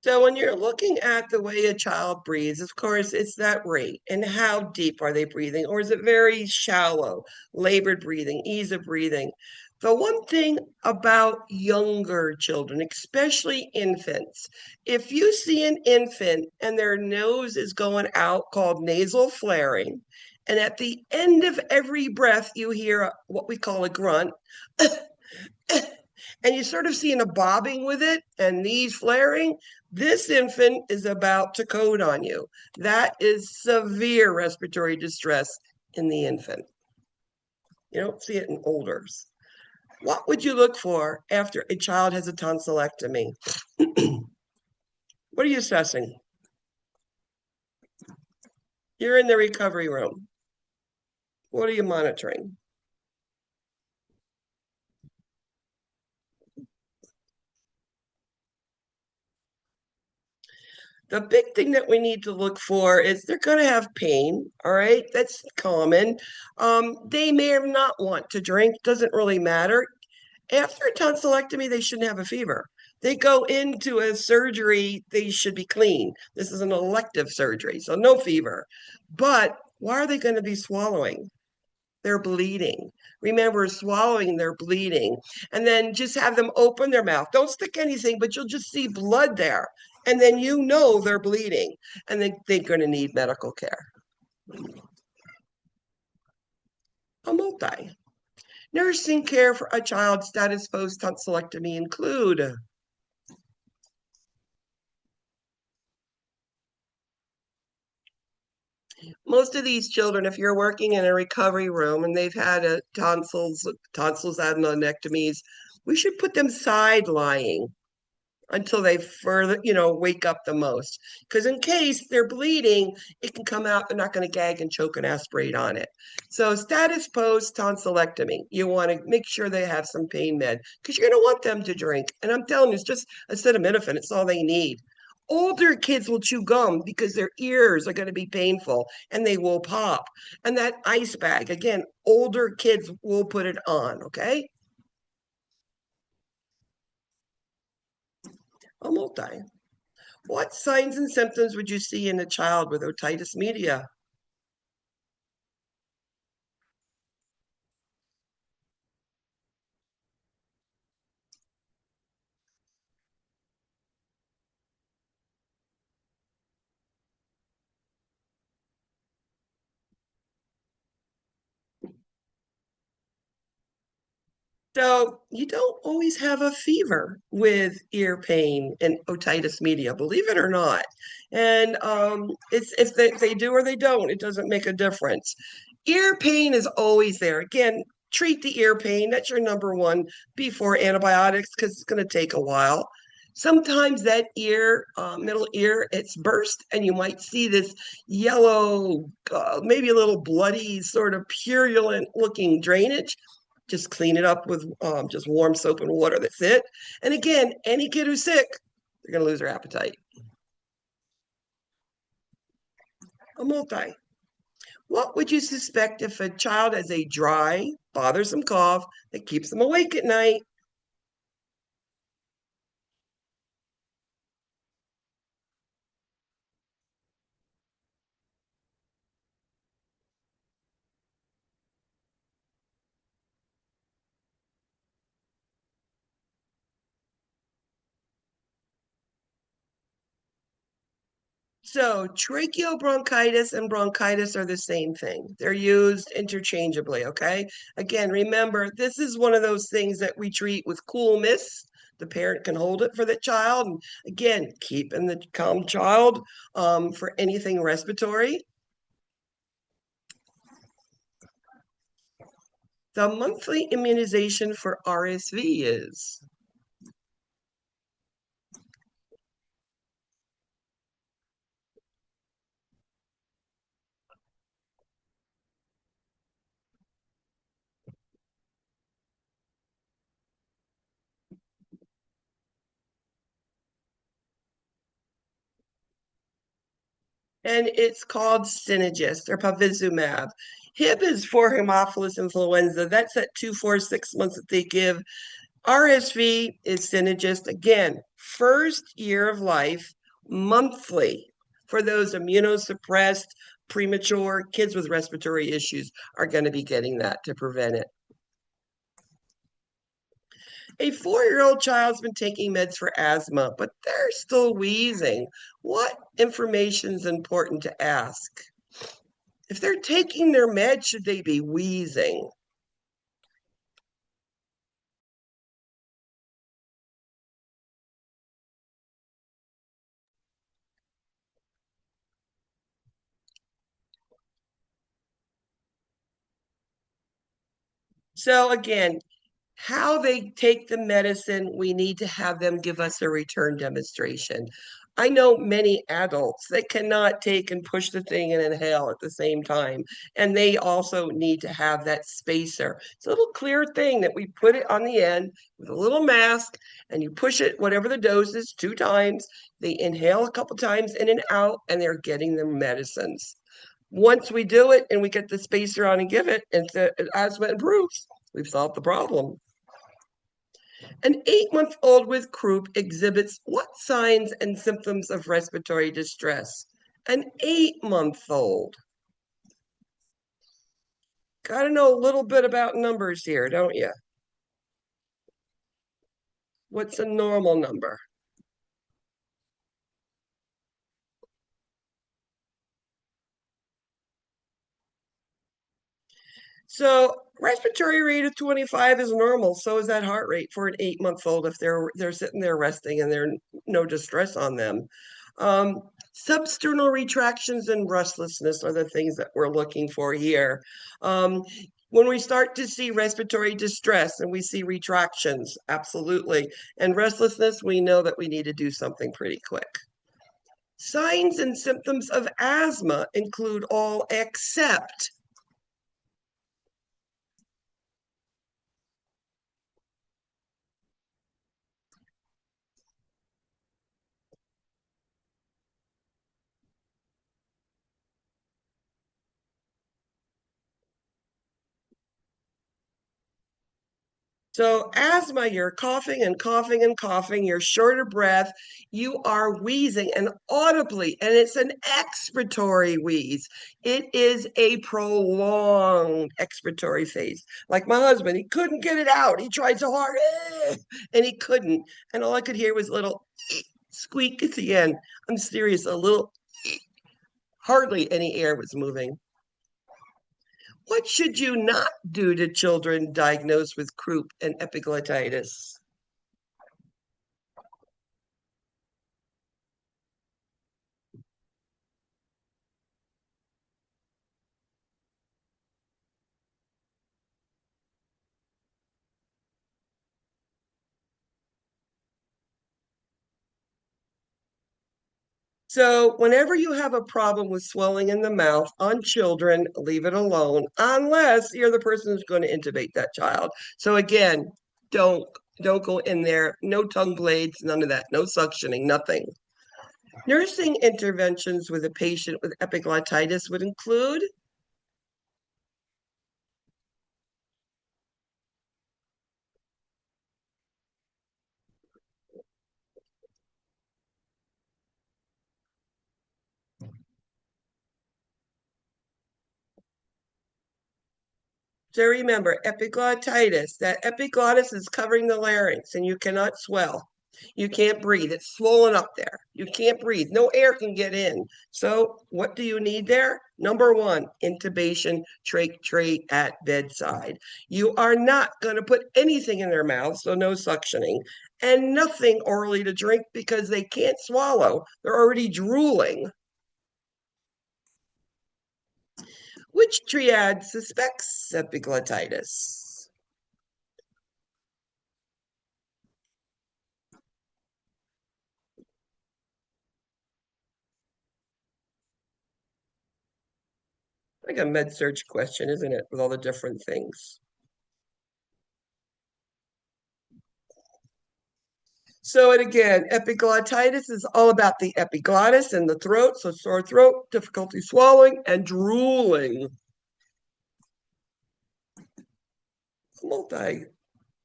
So when you're looking at the way a child breathes, of course, it's that rate and how deep are they breathing, or is it very shallow, labored breathing, ease of breathing? The one thing about younger children, especially infants, if you see an infant and their nose is going out called nasal flaring, and at the end of every breath, you hear what we call a grunt, and you sort of seeing a bobbing with it and these flaring, this infant is about to code on you. That is severe respiratory distress in the infant. You don't see it in olders. What would you look for after a child has a tonsillectomy? What are you assessing? You're in the recovery room. What are you monitoring? The big thing that we need to look for is they're going to have pain. All right. That's common. They may or not want to drink. Doesn't really matter. After a tonsillectomy, they shouldn't have a fever. They go into a surgery, they should be clean. This is an elective surgery, so no fever. But why are they going to be swallowing? They're bleeding. Remember, swallowing, they're bleeding. And then just have them open their mouth. Don't stick anything, but you'll just see blood there. And then you know they're bleeding. And then they're going to need medical care. A multi. Nursing care for a child status post tonsillectomy include most of these children, if you're working in a recovery room and they've had a tonsils adenectomies, we should put them side lying until they further, wake up the most. Because in case they're bleeding, it can come out. They're not going to gag and choke and aspirate on it. So status post tonsillectomy, you want to make sure they have some pain med because you're going to want them to drink. And I'm telling you, it's just acetaminophen. It's all they need. Older kids will chew gum because their ears are going to be painful and they will pop. And that ice bag, again, older kids will put it on, okay? A multi. What signs and symptoms would you see in a child with otitis media? So you don't always have a fever with ear pain and otitis media, believe it or not. And it's if they do or they don't, it doesn't make a difference. Ear pain is always there. Again, treat the ear pain. That's your number one before antibiotics because it's going to take a while. Sometimes that ear, middle ear, it's burst, and you might see this yellow, maybe a little bloody, sort of purulent looking drainage. Just clean it up with just warm soap and water. That's it. And again, any kid who's sick, they're going to lose their appetite. A multi. What would you suspect if a child has a dry, bothersome cough that keeps them awake at night? So, tracheobronchitis and bronchitis are the same thing. They're used interchangeably, okay? Again, remember, this is one of those things that we treat with cool mist. The parent can hold it for the child. And again, keeping the calm child for anything respiratory. The monthly immunization for RSV is. And it's called Synagis or Pavizumab. Hib is for Haemophilus influenza. That's at 2, 4, 6 months that they give. RSV is Synagis. Again, first year of life, monthly. For those immunosuppressed, premature kids with respiratory issues are going to be getting that to prevent it. A 4-year-old child's been taking meds for asthma, but they're still wheezing. What information is important to ask? If they're taking their meds, should they be wheezing? So again, how they take the medicine, we need to have them give us a return demonstration. I know many adults that cannot take and push the thing and inhale at the same time. And they also need to have that spacer. It's a little clear thing that we put it on the end with a little mask and you push it, whatever the dose is, 2 times. They inhale a couple times in and out and they're getting their medicines. Once we do it and we get the spacer on and give it, and the asthma improves, we've solved the problem. An 8-month-old with croup exhibits what signs and symptoms of respiratory distress? An 8-month-old. Got to know a little bit about numbers here, don't you? What's a normal number? So respiratory rate of 25 is normal. So is that heart rate for an 8-month-old if they're sitting there resting and there's no distress on them. Um, Substernal retractions and restlessness are the things that we're looking for here. When we start to see respiratory distress and we see retractions, absolutely, and restlessness, we know that we need to do something pretty quick. Signs and symptoms of asthma include all except. So, asthma, you're coughing and coughing and coughing, you're short of breath, you are wheezing and audibly, and it's an expiratory wheeze. It is a prolonged expiratory phase. Like my husband, he couldn't get it out. He tried so hard, and he couldn't. And all I could hear was a little squeak at the end. I'm serious, a little, hardly any air was moving. What should you not do to children diagnosed with croup and epiglottitis? So, whenever you have a problem with swelling in the mouth on children, leave it alone unless you're the person who's going to intubate that child. So again, don't don't go in there. No tongue blades, none of that. No suctioning, nothing. Nursing interventions with a patient with epiglottitis would include. So remember, epiglottitis, that epiglottis is covering the larynx and you cannot swell. You can't breathe. It's swollen up there. You can't breathe. No air can get in. So what do you need there? Number one, intubation, trach tray at bedside. You are not going to put anything in their mouth, so no suctioning, and nothing orally to drink because they can't swallow. They're already drooling. Which triad suspects epiglottitis? Like a med surg question, isn't it? With all the different things. So, and again, epiglottitis is all about the epiglottis and the throat. So, sore throat, difficulty swallowing, and drooling. Multi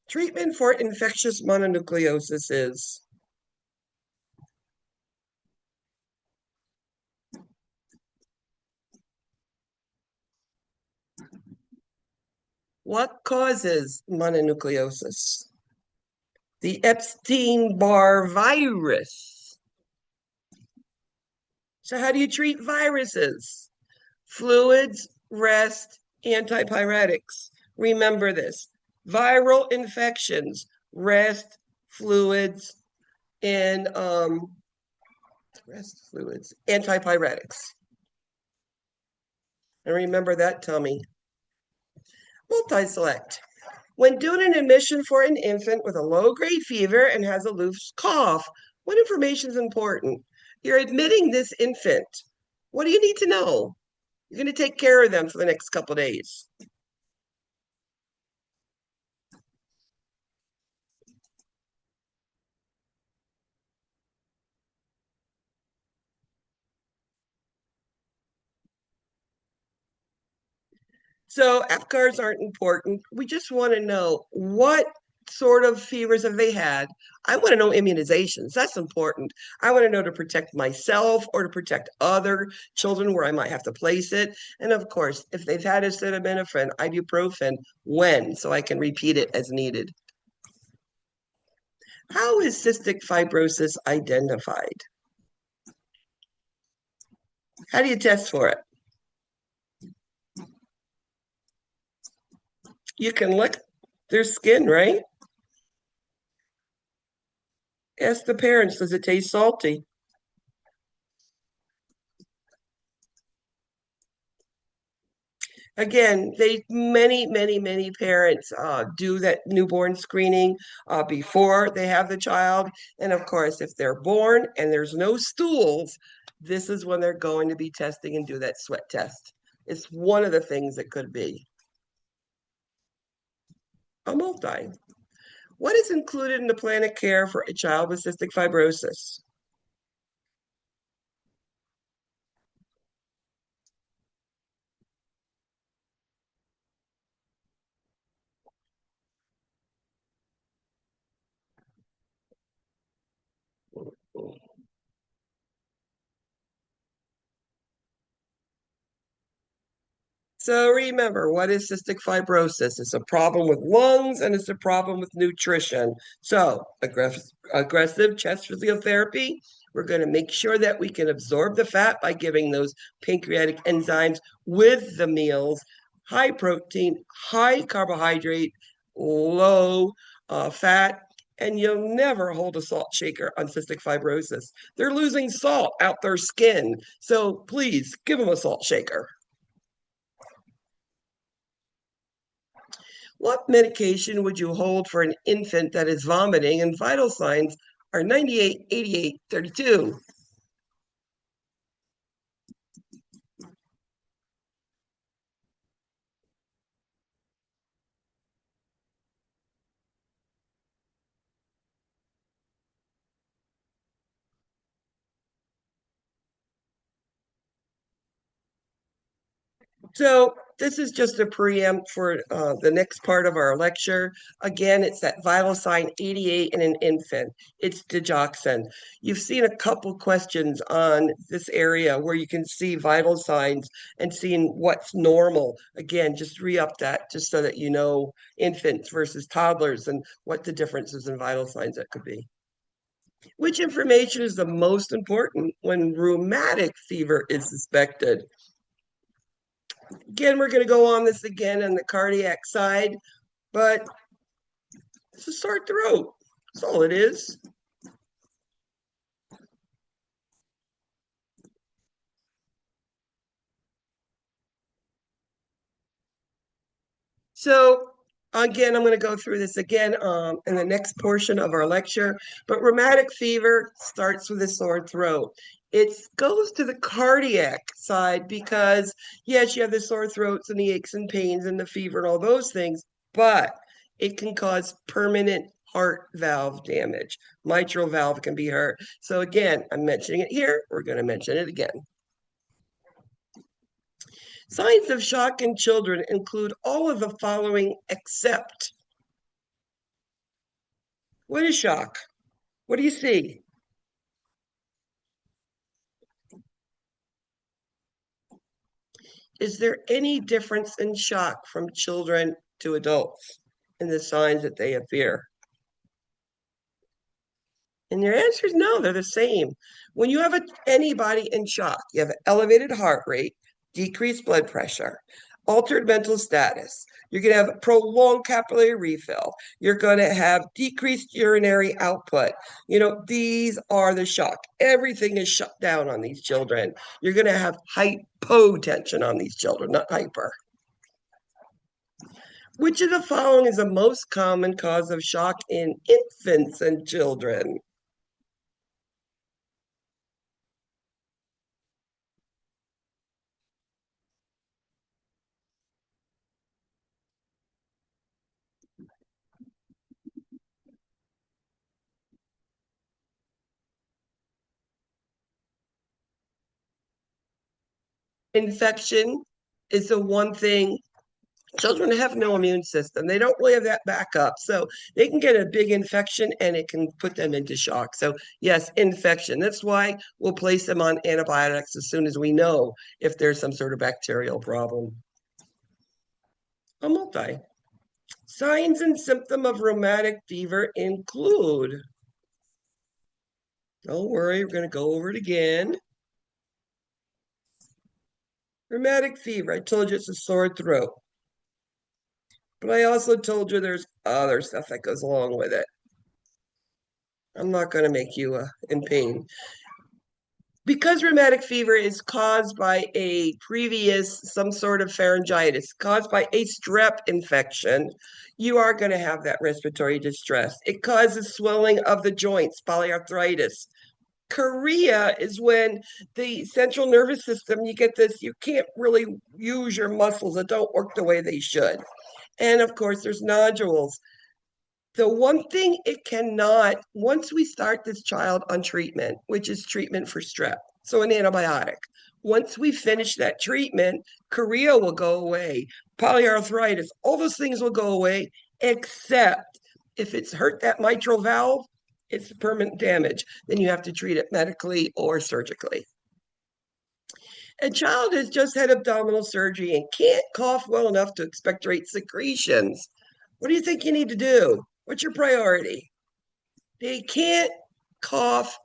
treatment for infectious mononucleosis is. What causes mononucleosis? The Epstein-Barr virus. So, how do you treat viruses? Fluids, rest, antipyretics. Remember this. Viral infections, rest, fluids, and rest fluids, antipyretics. And remember that tummy. Multi-select. When doing an admission for an infant with a low-grade fever and has a loose cough, what information is important? You're admitting this infant. What do you need to know? You're going to take care of them for the next couple of days. So APGARs aren't important. We just want to know what sort of fevers have they had. I want to know immunizations. That's important. I want to know to protect myself or to protect other children where I might have to place it. And of course, if they've had acetaminophen, ibuprofen, when, so I can repeat it as needed. How is cystic fibrosis identified? How do you test for it? You can lick their skin, right? Ask the parents, does it taste salty? Again, they many parents do that newborn screening before they have the child. And of course, if they're born and there's no stools, this is when they're going to be testing and do that sweat test. It's one of the things that could be a multi. What is included in the plan of care for a child with cystic fibrosis? So remember, what is cystic fibrosis? It's a problem with lungs and it's a problem with nutrition. So aggressive chest physiotherapy, we're going to make sure that we can absorb the fat by giving those pancreatic enzymes with the meals. high protein, high carbohydrate, low fat, and you'll never hold a salt shaker on cystic fibrosis. They're losing salt out their skin. So please give them a salt shaker. What medication would you hold for an infant that is vomiting and vital signs are 98, 88, 32? So this is just a preempt for the next part of our lecture. Again, it's that vital sign 88 in an infant. It's digoxin. You've seen a couple questions on this area where you can see vital signs and seeing what's normal. Again, just re-up that just so that you know infants versus toddlers and what the differences in vital signs that could be. Which information is the most important when rheumatic fever is suspected? Again, we're going to go on this again on the cardiac side, but it's a sore throat. That's all it is. So again, I'm going to go through this again in the next portion of our lecture, but rheumatic fever starts with a sore throat. It goes to the cardiac side because, yes, you have the sore throats and the aches and pains and the fever and all those things, but it can cause permanent heart valve damage. Mitral valve can be hurt. So again, I'm mentioning it here. We're going to mention it again. Signs of shock in children include all of the following except. What is shock? What do you see? Is there any difference in shock from children to adults in the signs that they appear? And your answer is no, they're the same. When you have anybody in shock, you have an elevated heart rate, decreased blood pressure, altered mental status. You're going to have prolonged capillary refill. You're going to have decreased urinary output. You know, these are the shock. Everything is shut down on these children. You're going to have hypotension on these children, not hyper. Which of the following is the most common cause of shock in infants and children? Infection is the one thing. Children have no immune system. They don't really have that backup. So they can get a big infection and it can put them into shock. So, yes, infection. That's why we'll place them on antibiotics as soon as we know if there's some sort of bacterial problem. A multi. Signs and symptom of rheumatic fever include, don't worry, we're going to go over it again. Rheumatic fever, I told you it's a sore throat. But I also told you there's other stuff that goes along with it. I'm not going to make you in pain. Because rheumatic fever is caused by a previous, some sort of pharyngitis, caused by a strep infection, you are going to have that respiratory distress. It causes swelling of the joints, polyarthritis. Chorea is when the central nervous system, you get this, you can't really use your muscles that don't work the way they should. And of course, there's nodules. The one thing it cannot, once we start this child on treatment, which is treatment for strep, so an antibiotic, once we finish that treatment, chorea will go away, polyarthritis, all those things will go away, except if it's hurt that mitral valve, it's permanent damage. Then you have to treat it medically or surgically. A child has just had abdominal surgery and can't cough well enough to expectorate secretions. What do you think you need to do? What's your priority? They can't cough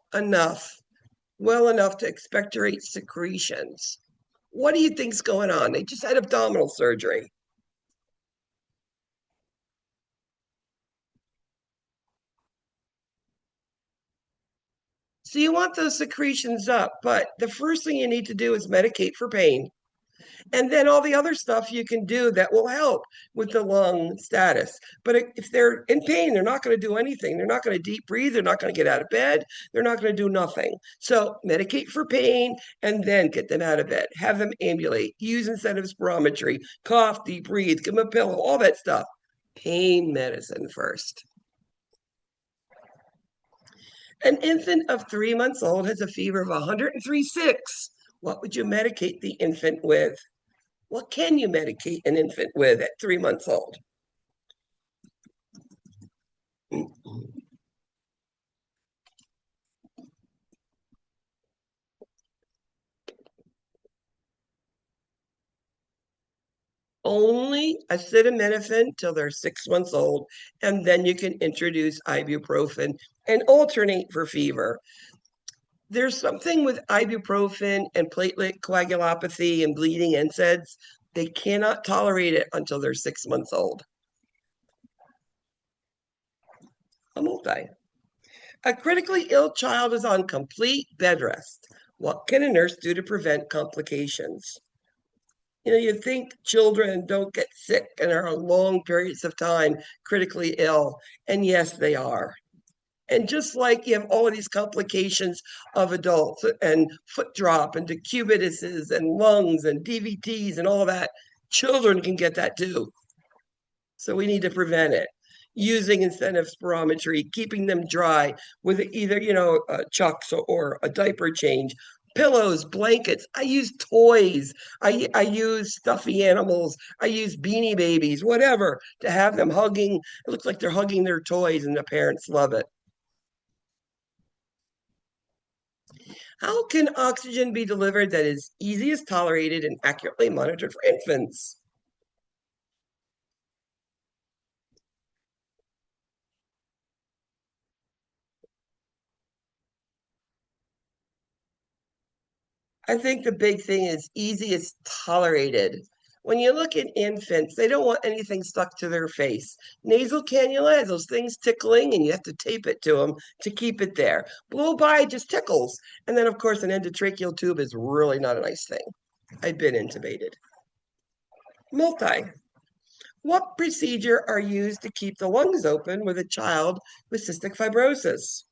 well enough to expectorate secretions. What do you think's going on? They just had abdominal surgery. So you want those secretions up, but the first thing you need to do is medicate for pain. And then all the other stuff you can do that will help with the lung status. But if they're in pain, they're not going to do anything. They're not going to deep breathe. They're not going to get out of bed. They're not going to do nothing. So medicate for pain and then get them out of bed. Have them ambulate. Use instead of spirometry. Cough, deep breathe, give them a pillow, all that stuff. Pain medicine first. An infant of 3 months old has a fever of 103.6. What would you medicate the infant with? What can you medicate an infant with at 3 months old? Only acetaminophen till they're 6 months old, and then you can introduce ibuprofen and alternate for fever. There's something with ibuprofen and platelet coagulopathy and bleeding NSAIDs. They cannot tolerate it until they're 6 months old. A multi. A critically ill child is on complete bed rest. What can a nurse do to prevent complications? You think children don't get sick and are on long periods of time critically ill. And yes, they are. And just like you have all of these complications of adults and foot drop and decubituses and lungs and DVTs and all that, children can get that too. So we need to prevent it using instead of spirometry, keeping them dry with either, chucks or a diaper change, pillows, blankets. I use toys. I use stuffy animals. I use beanie babies, whatever, to have them hugging. It looks like they're hugging their toys and the parents love it. How can oxygen be delivered that is easiest tolerated and accurately monitored for infants? I think the big thing is easiest tolerated. When you look at infants, they don't want anything stuck to their face. Nasal cannula has those things tickling, and you have to tape it to them to keep it there. Blow by just tickles. And then, of course, an endotracheal tube is really not a nice thing. I've been intubated. Multi. What procedure are used to keep the lungs open with a child with cystic fibrosis?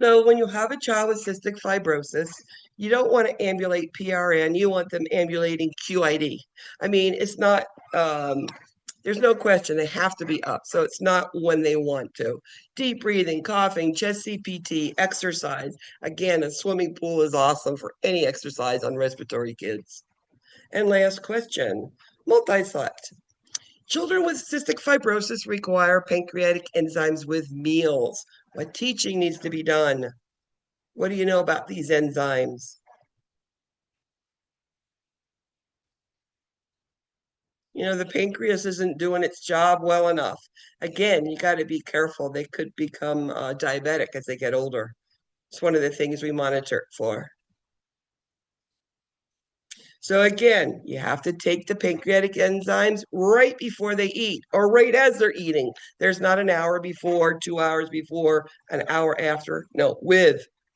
So when you have a child with cystic fibrosis, you don't want to ambulate PRN. You want them ambulating QID. I mean, it's not, there's no question they have to be up. So it's not when they want to. Deep breathing, coughing, chest CPT, exercise. Again, a swimming pool is awesome for any exercise on respiratory kids. And last question, multi-select. Children with cystic fibrosis require pancreatic enzymes with meals. What teaching needs to be done? What do you know about these enzymes? The pancreas isn't doing its job well enough. Again, you got to be careful. They could become diabetic as they get older. It's one of the things we monitor it for. So again, you have to take the pancreatic enzymes right before they eat or right as they're eating. There's not an hour before, 2 hours before, an hour after. No,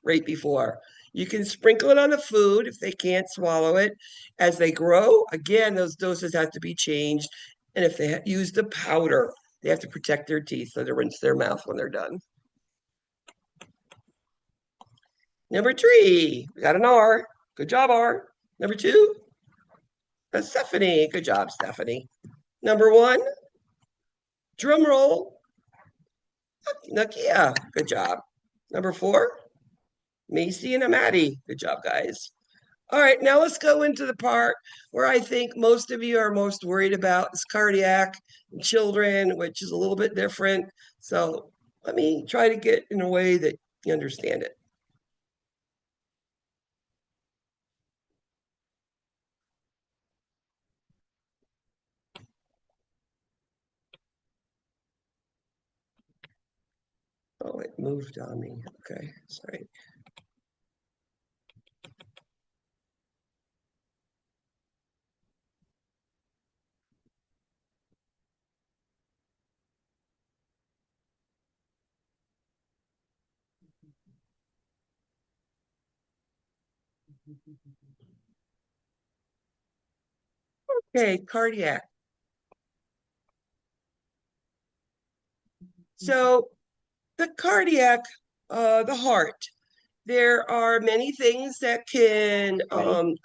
right before. You can sprinkle it on the food if they can't swallow it. As they grow, again, those doses have to be changed. And if they use the powder, they have to protect their teeth so they rinse their mouth when they're done. Number 3, we got an R. Good job, R. Number 2, Stephanie. Good job, Stephanie. Number 1, drum roll. Nakia. Good job. Number 4, Macy and Amadi. Good job, guys. All right, now let's go into the part where I think most of you are most worried about is cardiac and children, which is a little bit different. So let me try to get in a way that you understand it. moved on me. Okay, sorry. Okay, cardiac. So the cardiac, the heart, there are many things that can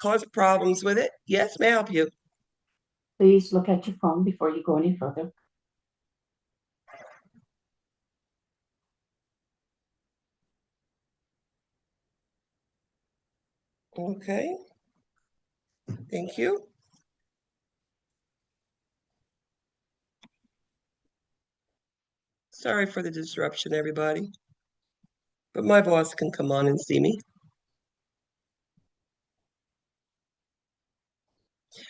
cause problems with it. Yes, may I help you? Please look at your phone before you go any further. Okay, thank you. Sorry for the disruption, everybody. But my boss can come on and see me.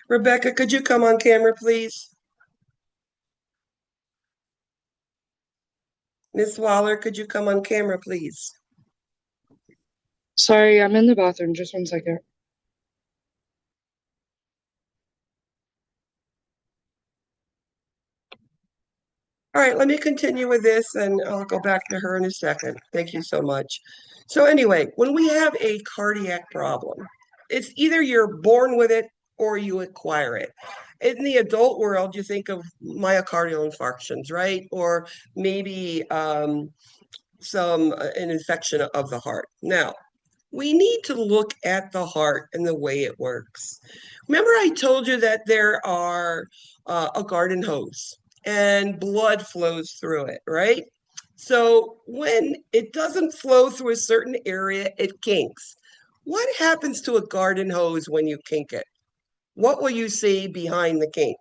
Rebecca, could you come on camera, please? Miss Waller, could you come on camera, please? Sorry, I'm in the bathroom. Just 1 second. All right, let me continue with this and I'll go back to her in a second. Thank you so much. So anyway, when we have a cardiac problem, it's either you're born with it or you acquire it. In the adult world, you think of myocardial infarctions, right? Or maybe an infection of the heart. Now, we need to look at the heart and the way it works. Remember, I told you that there are a garden hose and blood flows through it, right? So when it doesn't flow through a certain area, it kinks. What happens to a garden hose when you kink it? What will you see behind the kink?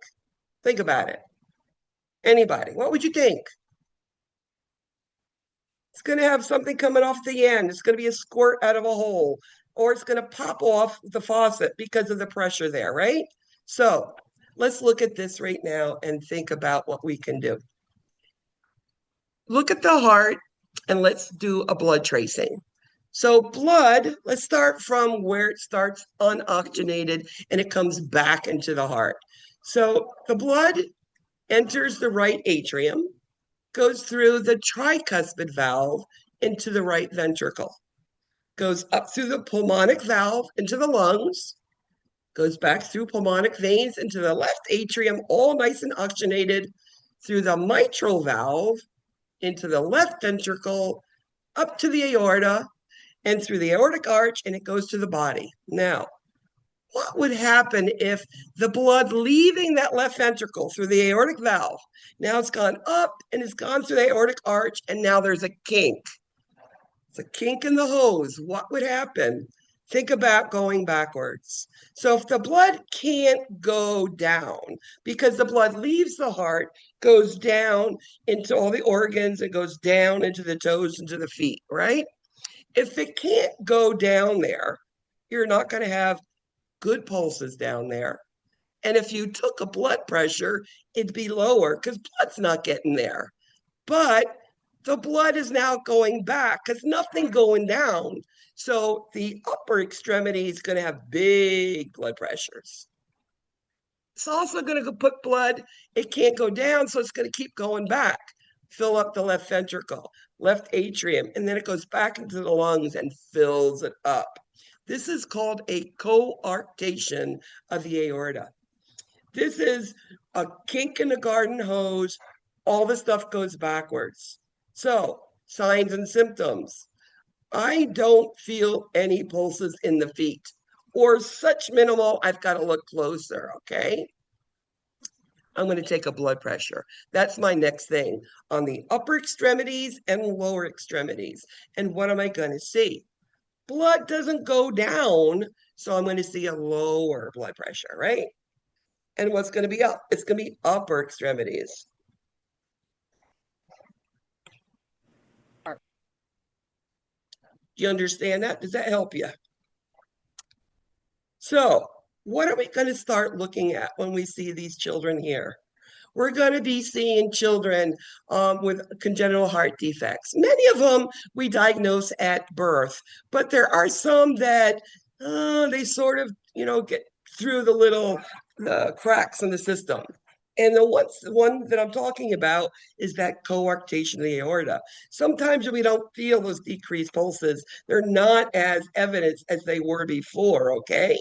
Think about it. Anybody, what would you think? It's going to have something coming off the end. It's going to be a squirt out of a hole, or it's going to pop off the faucet because of the pressure there, right? So let's look at this right now and think about what we can do. Look at the heart and let's do a blood tracing. So blood, let's start from where it starts unoxygenated and it comes back into the heart. So the blood enters the right atrium, goes through the tricuspid valve into the right ventricle, goes up through the pulmonic valve into the lungs, goes back through pulmonic veins into the left atrium, all nice and oxygenated, through the mitral valve into the left ventricle, up to the aorta, and through the aortic arch, and it goes to the body. Now, what would happen if the blood leaving that left ventricle through the aortic valve, now it's gone up and it's gone through the aortic arch, and now there's a kink. It's a kink in the hose. What would happen? Think about going backwards. So if the blood can't go down because the blood leaves the heart, goes down into all the organs, it goes down into the toes, into the feet, right? If it can't go down there, you're not going to have good pulses down there. And if you took a blood pressure, it'd be lower because blood's not getting there. But the blood is now going back because nothing going down. So the upper extremity is going to have big blood pressures. It's also going to put blood, it can't go down, so it's going to keep going back, fill up the left ventricle, left atrium, and then it goes back into the lungs and fills it up. This is called a coarctation of the aorta. This is a kink in the garden hose. All the stuff goes backwards. So, signs and symptoms. I don't feel any pulses in the feet, or such minimal, I've got to look closer, okay? I'm going to take a blood pressure. That's my next thing on the upper extremities and lower extremities. And what am I going to see? Blood doesn't go down, so I'm going to see a lower blood pressure, right? And what's going to be up? It's going to be upper extremities. Do you understand that? Does that help you? So, what are we going to start looking at when we see these children here? we're going to be seeing children with congenital heart defects. Many of them we diagnose at birth, but there are some that they sort of, get through the little cracks in the system. And the one that I'm talking about is that coarctation of the aorta. Sometimes we don't feel those decreased pulses. They're not as evident as they were before, okay?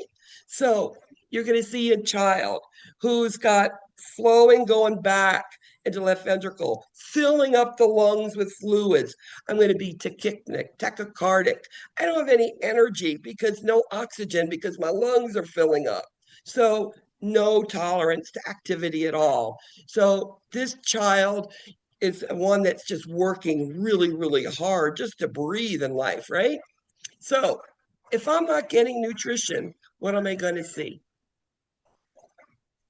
So you're going to see a child who's got flowing going back into left ventricle, filling up the lungs with fluids. I'm going to be tachypneic, tachycardic. I don't have any energy because no oxygen because my lungs are filling up. So no tolerance to activity at all. So this child is one that's just working really, really hard just to breathe in life, right? So if I'm not getting nutrition, what am I going to see?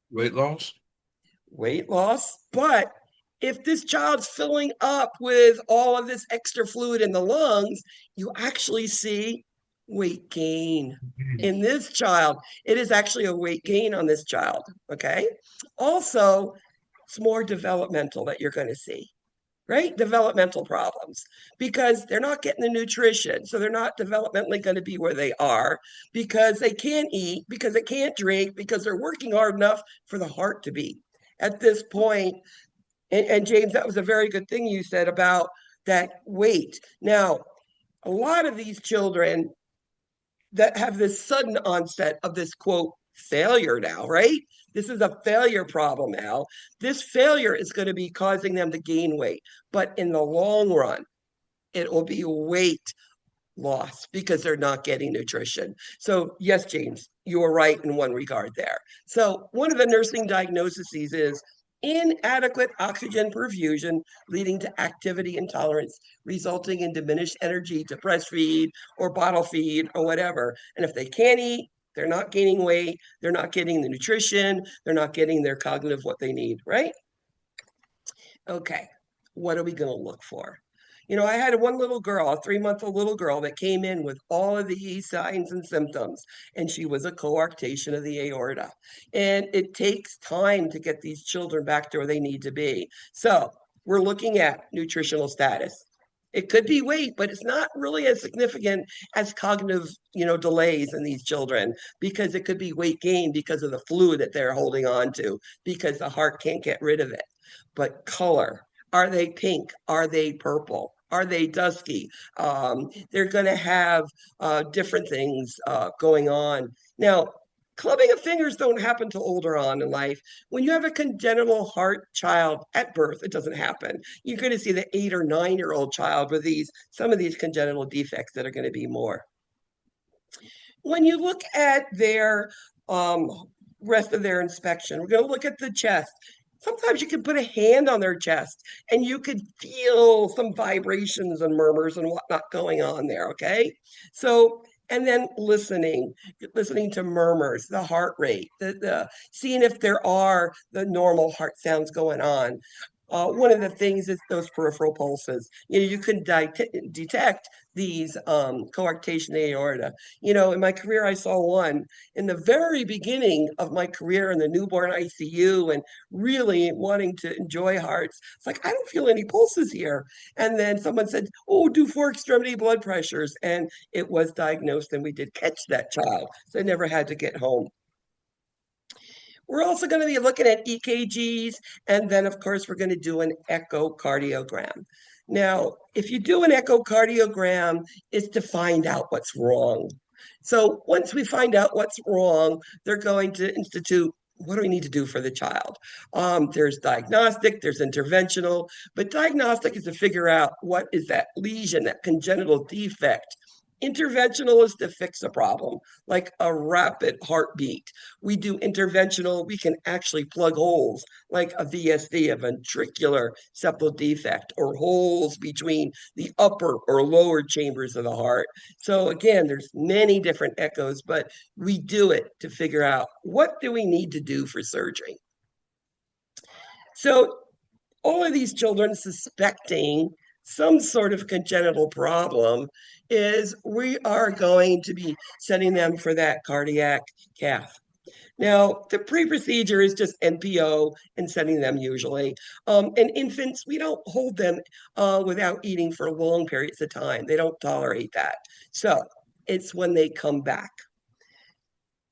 Weight loss? Weight loss. But if this child's filling up with all of this extra fluid in the lungs, you actually see weight gain in this child. It is actually a weight gain on this child. Okay. Also, it's more developmental that you're going to see, right? Developmental problems because they're not getting the nutrition. So they're not developmentally going to be where they are because they can't eat, because they can't drink, because they're working hard enough for the heart to beat. At this point, and James, that was a very good thing you said about that weight. Now, a lot of these children that have this sudden onset of this quote failure now, right? This is a failure problem now. This failure is going to be causing them to gain weight, but in the long run, it will be weight loss because they're not getting nutrition. So yes, James, you are right in one regard there. So one of the nursing diagnoses is inadequate oxygen perfusion leading to activity intolerance, resulting in diminished energy to breastfeed or bottle feed or whatever. And if they can't eat, they're not gaining weight, they're not getting the nutrition, they're not getting their cognitive what they need, right? Okay, what are we going to look for? I had one little girl, a 3-month-old little girl that came in with all of these signs and symptoms, and she was a coarctation of the aorta. And it takes time to get these children back to where they need to be. So we're looking at nutritional status. It could be weight, but it's not really as significant as cognitive, delays in these children because it could be weight gain because of the fluid that they're holding on to because the heart can't get rid of it. But color, are they pink? Are they purple? Are they dusky? They're going to have different things going on. Now, clubbing of fingers don't happen till older on in life. When you have a congenital heart child at birth, it doesn't happen. You're going to see the 8 or 9-year-old child with some of these congenital defects that are going to be more. When you look at their rest of their inspection, we're going to look at the chest. Sometimes you can put a hand on their chest and you could feel some vibrations and murmurs and whatnot going on there, okay? So, and then listening to murmurs, the heart rate, the seeing if there are the normal heart sounds going on. One of the things is those peripheral pulses. You can detect these coarctation aorta. In my career, I saw one in the very beginning of my career in the newborn ICU and really wanting to enjoy hearts. It's like, I don't feel any pulses here. And then someone said, oh, do 4 extremity blood pressures. And it was diagnosed and we did catch that child. So I never had to get home. We're also going to be looking at EKGs, and then, of course, we're going to do an echocardiogram. Now, if you do an echocardiogram, it's to find out what's wrong. So once we find out what's wrong, they're going to institute what do we need to do for the child? There's diagnostic, there's interventional, but diagnostic is to figure out what is that lesion, that congenital defect. Interventional is to fix a problem, like a rapid heartbeat. We do interventional, we can actually plug holes, like a VSD, a ventricular septal defect, or holes between the upper or lower chambers of the heart. So again, there's many different echoes, but we do it to figure out what do we need to do for surgery. So all of these children suspecting some sort of congenital problem is we are going to be sending them for that cardiac cath. Now, the pre-procedure is just NPO and setting them usually. And infants, we don't hold them without eating for long periods of time. They don't tolerate that. So it's when they come back.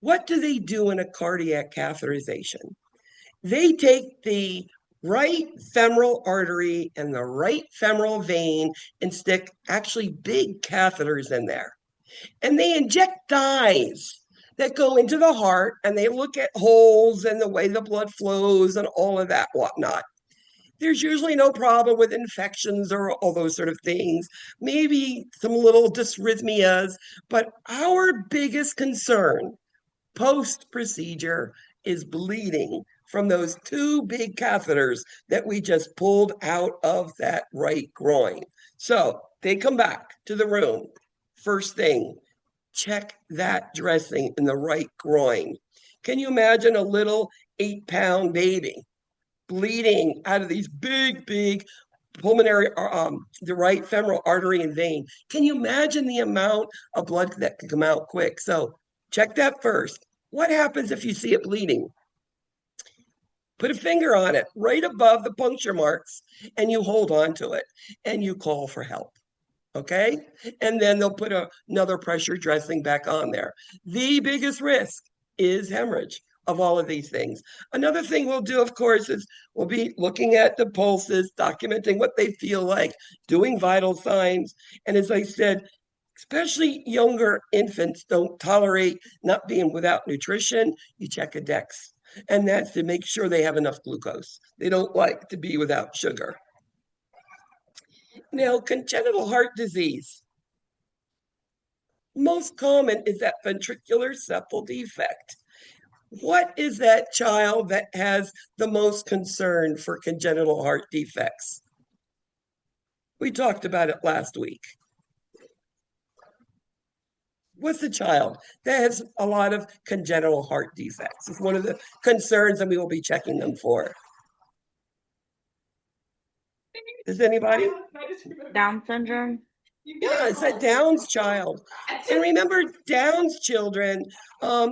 What do they do in a cardiac catheterization? They take the right femoral artery and the right femoral vein and stick actually big catheters in there. And they inject dyes that go into the heart, and they look at holes and the way the blood flows and all of that whatnot. There's usually no problem with infections or all those sort of things, maybe some little dysrhythmias, but our biggest concern post-procedure is bleeding from those two big catheters that we just pulled out of that right groin. So they come back to the room. First thing, check that dressing in the right groin. Can you imagine a little 8-pound baby bleeding out of these big pulmonary, the right femoral artery and vein? Can you imagine the amount of blood that can come out quick? So check that first. What happens if you see it bleeding? Put a finger on it right above the puncture marks, and you hold on to it and you call for help. Okay? And then they'll put another pressure dressing back on there. The biggest risk is hemorrhage of all of these things. Another thing we'll do, of course, is we'll be looking at the pulses, documenting what they feel like, doing vital signs. And as I said, especially younger infants don't tolerate not being without nutrition. You check a DEX, and that's to make sure they have enough glucose. They don't like to be without sugar. Now, congenital heart disease. Most common is that ventricular septal defect. What is that child that has the most concern for congenital heart defects? We talked about it last week. What's the child that has a lot of congenital heart defects? It's one of the concerns that we will be checking them for. Is anybody? Down syndrome. Yeah, it's a Down's child. And remember, Down's children,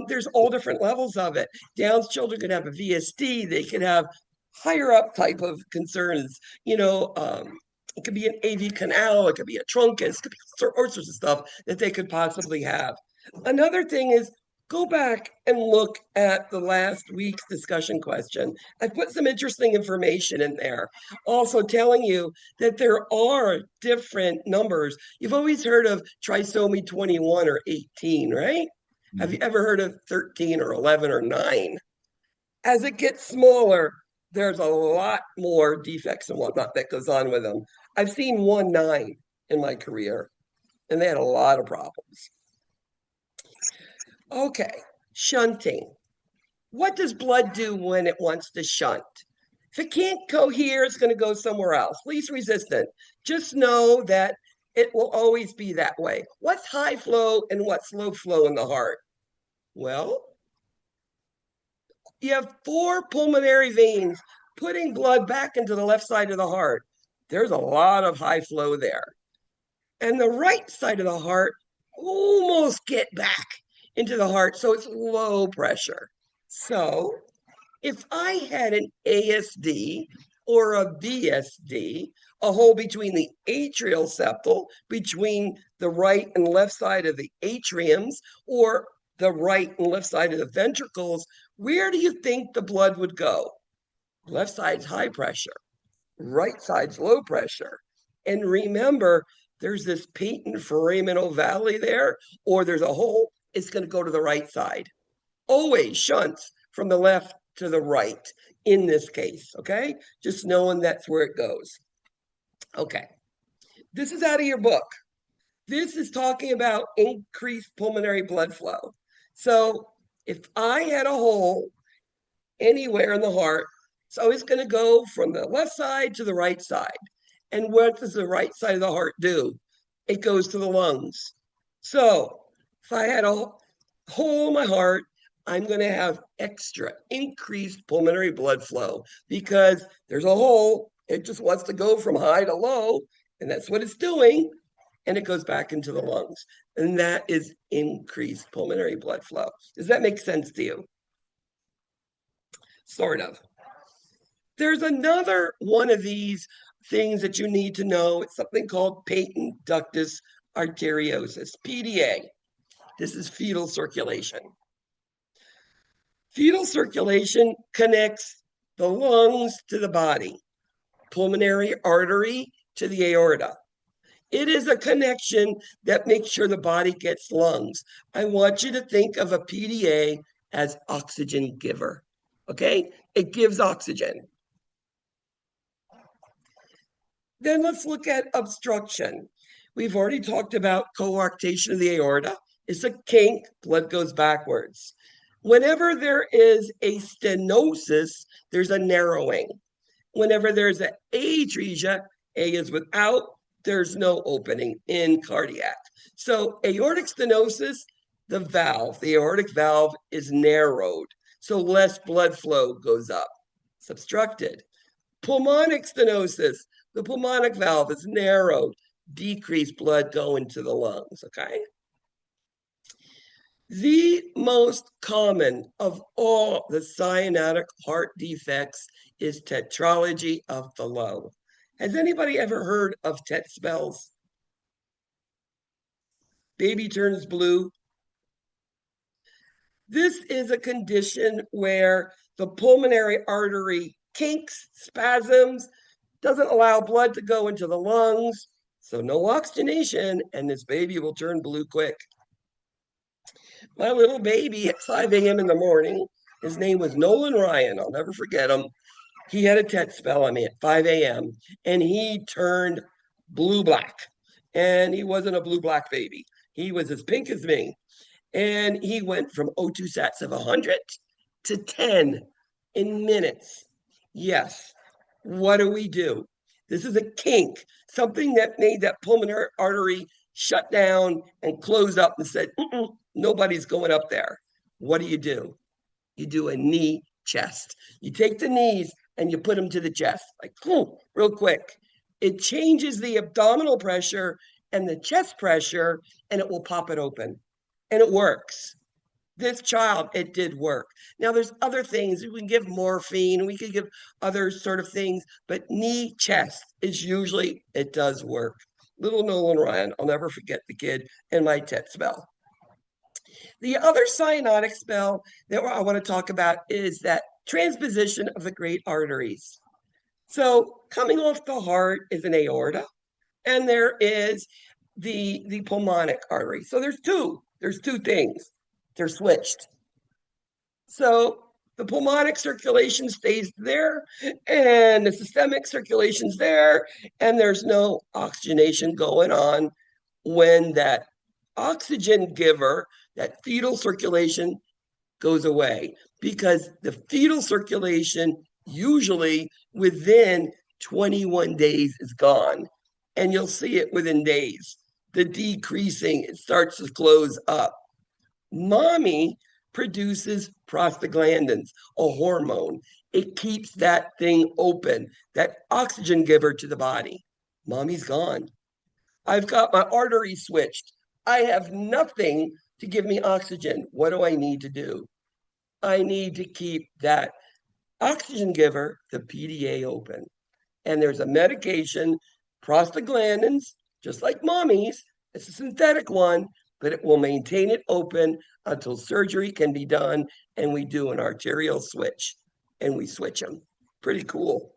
there's all different levels of it. Down's children could have a VSD, they could have higher up type of concerns, it could be an AV canal, it could be a truncus, it could be all sorts of stuff that they could possibly have. Another thing is, go back and look at the last week's discussion question. I put some interesting information in there, also telling you that there are different numbers. You've always heard of trisomy 21 or 18, right? Have you ever heard of 13 or 11 or 9? As it gets smaller, there's a lot more defects and whatnot that goes on with them. I've seen 1-9 in my career, and they had a lot of problems. Okay, shunting. What does blood do when it wants to shunt? If it can't go here, it's going to go somewhere else. Least resistant. Just know that it will always be that way. What's high flow and what's low flow in the heart? Well, you have 4 pulmonary veins putting blood back into the left side of the heart. There's a lot of high flow there. And the right side of the heart almost get back into the heart, so it's low pressure. So if I had an ASD or a VSD, a hole between the atrial septal, between the right and left side of the atriums, or the right and left side of the ventricles, where do you think the blood would go? Left side's high pressure, right side's low pressure. And remember, there's this patent foraminal valley there, or there's a hole, it's going to go to the right side. Always shunts from the left to the right in this case, okay? Just knowing that's where it goes. Okay, this is out of your book. This is talking about increased pulmonary blood flow. So if I had a hole anywhere in the heart, it's always going to go from the left side to the right side. And what does the right side of the heart do? It goes to the lungs. So if I had a hole in my heart, I'm going to have extra increased pulmonary blood flow because there's a hole. It just wants to go from high to low, and that's what it's doing. And it goes back into the lungs. And that is increased pulmonary blood flow. Does that make sense to you? sort of. There's another one of these things that you need to know. It's something called patent ductus arteriosus, PDA. This is fetal circulation. Fetal circulation connects the lungs to the body, pulmonary artery to the aorta. It is a connection that makes sure the body gets lungs. I want you to think of a PDA as oxygen giver, okay? It gives oxygen. Then let's look at obstruction. We've already talked about coarctation of the aorta. It's a kink, blood goes backwards. Whenever there is a stenosis, there's a narrowing. Whenever there's an atresia, A is without, there's no opening in cardiac. So aortic stenosis, the aortic valve is narrowed, so less blood flow goes up. It's obstructed. Pulmonic stenosis, the pulmonic valve is narrowed, decreased blood going to the lungs, okay? The most common of all the cyanotic heart defects is tetralogy of the lobe. Has anybody ever heard of TET spells? Baby turns blue. This is a condition where the pulmonary artery kinks, spasms, doesn't allow blood to go into the lungs, so no oxygenation, and this baby will turn blue quick. My little baby at 5 a.m. in the morning, his name was Nolan Ryan, I'll never forget him. He had a TET spell on me at 5 a.m. and he turned blue-black. And he wasn't a blue-black baby. He was as pink as me. And he went from O2 sats of 100 to 10 in minutes. Yes. What do? This is a kink, something that made that pulmonary artery shut down and close up and said, nobody's going up there. What do? You do a knee chest. You take the knees and you put them to the chest, like real quick. It changes the abdominal pressure and the chest pressure, and it will pop it open. And it works. This child, it did work. Now, there's other things. We can give morphine, we could give other sort of things, but knee chest is usually, it does work. Little Nolan Ryan, I'll never forget the kid and my TET spell. The other cyanotic spell that I want to talk about is that transposition of the great arteries. So coming off the heart is an aorta, and there is the pulmonic artery. So there's two things. They're switched. So the pulmonic circulation stays there, and the systemic circulation's there, and there's no oxygenation going on when that oxygen giver, that fetal circulation, goes away, because the fetal circulation usually within 21 days is gone, and you'll see it within days. The decreasing, it starts to close up. Mommy produces prostaglandins, a hormone. It keeps that thing open, that oxygen giver to the body. Mommy's gone. I've got my artery switched. I have nothing to give me oxygen. What do I need to do? I need to keep that oxygen giver, the PDA, open. And there's a medication, prostaglandins, just like mommy's. It's a synthetic one, but it will maintain it open until surgery can be done, and we do an arterial switch, and we switch them. Pretty cool.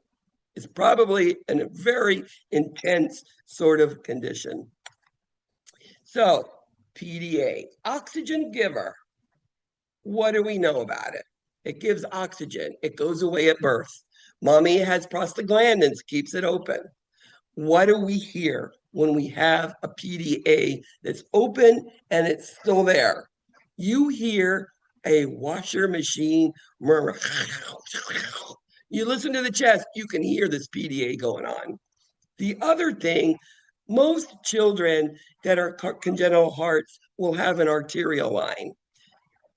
It's probably a very intense sort of condition. So, PDA, oxygen giver. What do we know about it? It gives oxygen. It goes away at birth. Mommy has prostaglandins, keeps it open. What do we hear when we have a PDA that's open and it's still there? You hear a washer machine murmur. You listen to the chest, you can hear this PDA going on. The other thing, most children that are congenital hearts will have an arterial line.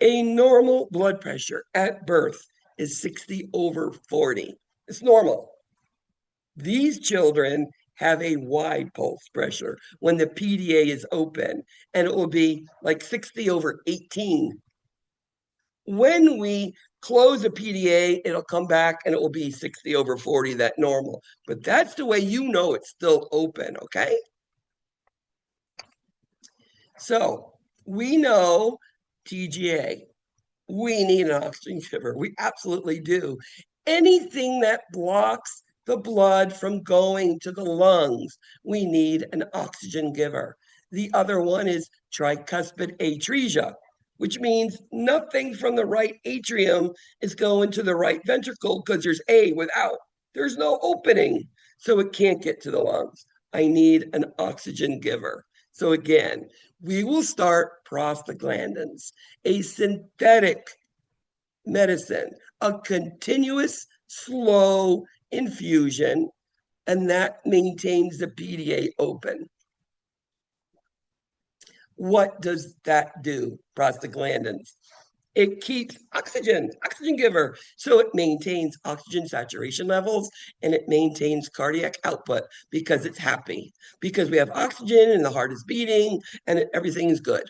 A normal blood pressure at birth is 60/40. It's normal. These children have a wide pulse pressure when the PDA is open, and it will be like 60/18. When we close a PDA, it'll come back and it will be 60/40, that normal. But that's the way you know it's still open, okay? So we know TGA. We need an oxygen giver. We absolutely do. Anything that blocks the blood from going to the lungs, we need an oxygen giver. The other one is tricuspid atresia, which means nothing from the right atrium is going to the right ventricle because there's A without. There's no opening, so it can't get to the lungs. I need an oxygen giver. So again, we will start prostaglandins, a synthetic medicine, a continuous slow infusion, and that maintains the PDA open. What does that do, prostaglandins? It keeps oxygen giver. So it maintains oxygen saturation levels and it maintains cardiac output because it's happy, because we have oxygen and the heart is beating and everything is good.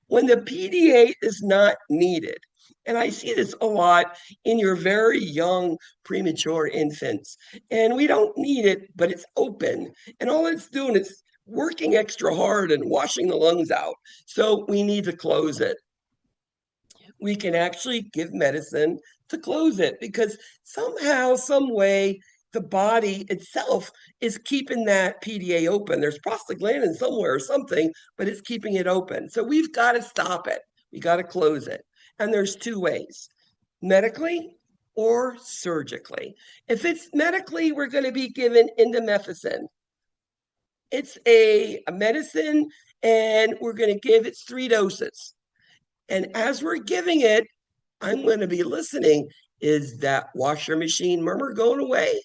When the PDA is not needed, and I see this a lot in your very young premature infants, and we don't need it, but it's open. And all it's doing is working extra hard and washing the lungs out. So we need to close it. We can actually give medicine to close it because somehow, some way, the body itself is keeping that PDA open. There's prostaglandin somewhere or something, but it's keeping it open. So we've got to stop it. We got to close it. And there's two ways, medically or surgically. If it's medically, we're going to be given indomethacin. It's a medicine, and we're going to give it 3 doses. And as we're giving it, I'm going to be listening. Is that washer machine murmur going away?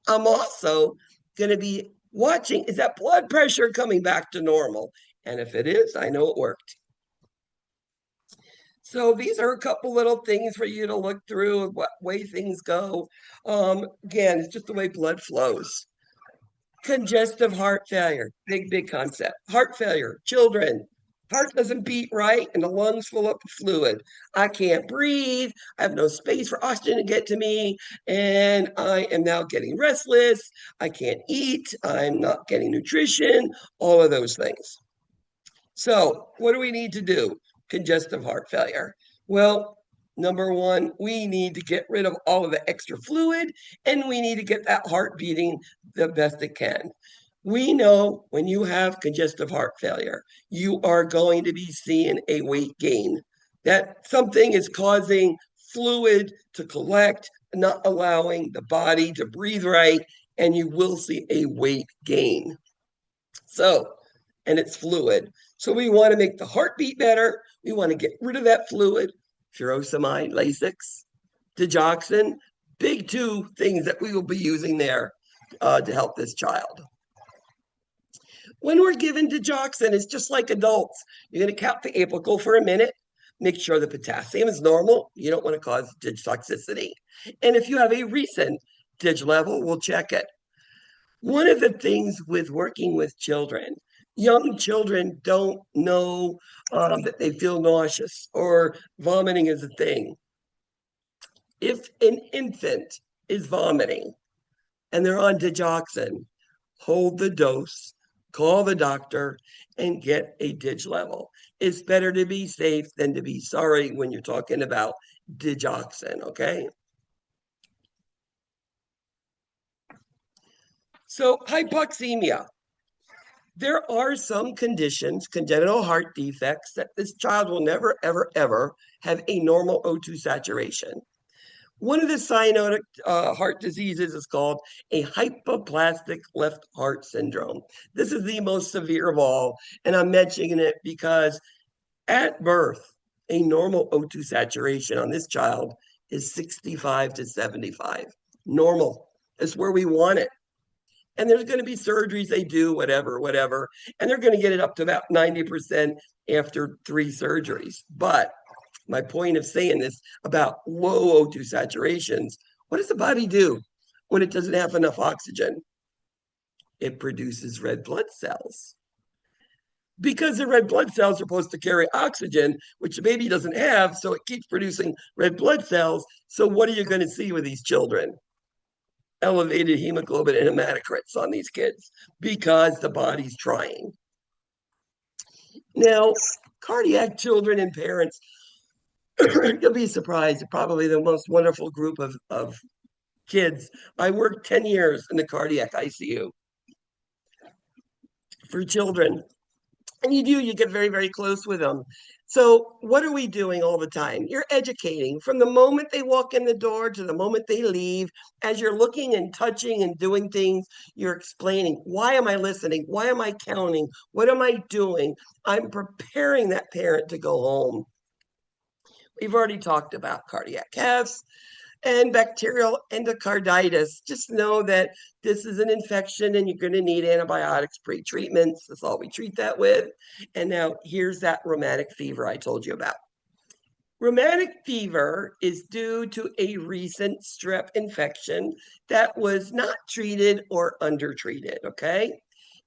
I'm also going to be watching, is that blood pressure coming back to normal? And if it is, I know it worked. So these are a couple little things for you to look through what way things go. Again, it's just the way blood flows. Congestive heart failure, big concept. Heart failure, children. Heart doesn't beat right and the lungs full up of fluid. I can't breathe. I have no space for oxygen to get to me. And I am now getting restless. I can't eat. I'm not getting nutrition, all of those things. So what do we need to do? Congestive heart failure. Well, number one, we need to get rid of all of the extra fluid and we need to get that heart beating the best it can. We know when you have congestive heart failure, you are going to be seeing a weight gain. That something is causing fluid to collect, not allowing the body to breathe right, and you will see a weight gain. So, and it's fluid. So we want to make the heartbeat better. We want to get rid of that fluid. Furosemide, Lasix, digoxin, big 2 things that we will be using there to help this child. When we're given digoxin, it's just like adults. You're going to count the apical for a minute, make sure the potassium is normal. You don't want to cause dig toxicity. And if you have a recent dig level, we'll check it. One of the things with working with children, young children don't know that they feel nauseous or vomiting is a thing. If an infant is vomiting and they're on digoxin, hold the dose, call the doctor, and get a dig level. It's better to be safe than to be sorry when you're talking about digoxin, okay? So hypoxemia. There are some conditions, congenital heart defects, that this child will never, ever have a normal O2 saturation. One of the cyanotic heart diseases is called a hypoplastic left heart syndrome. This is the most severe of all, and I'm mentioning it because at birth, a normal O2 saturation on this child is 65 to 75. Normal. That's where we want it. And there's going to be surgeries they do, whatever, and they're going to get it up to about 90% after 3 surgeries. But my point of saying this about low O2 saturations, what does the body do when it doesn't have enough oxygen? It produces red blood cells. because the red blood cells are supposed to carry oxygen, which the baby doesn't have, so it keeps producing red blood cells. So what are you going to see with these children? Elevated hemoglobin and hematocrits on these kids because the body's trying. Now, cardiac children and parents, you'll be surprised, probably the most wonderful group of kids. I worked 10 years in the cardiac ICU for children. And you get very, very close with them. So what are we doing all the time? You're educating from the moment they walk in the door to the moment they leave. As you're looking and touching and doing things, you're explaining, why am I listening? Why am I counting? What am I doing? I'm preparing that parent to go home. We've already talked about cardiac caths and bacterial endocarditis. Just know that this is an infection and you're going to need antibiotics, pre-treatments. That's all we treat that with. And now here's that rheumatic fever I told you about. Rheumatic fever is due to a recent strep infection that was not treated or undertreated, okay?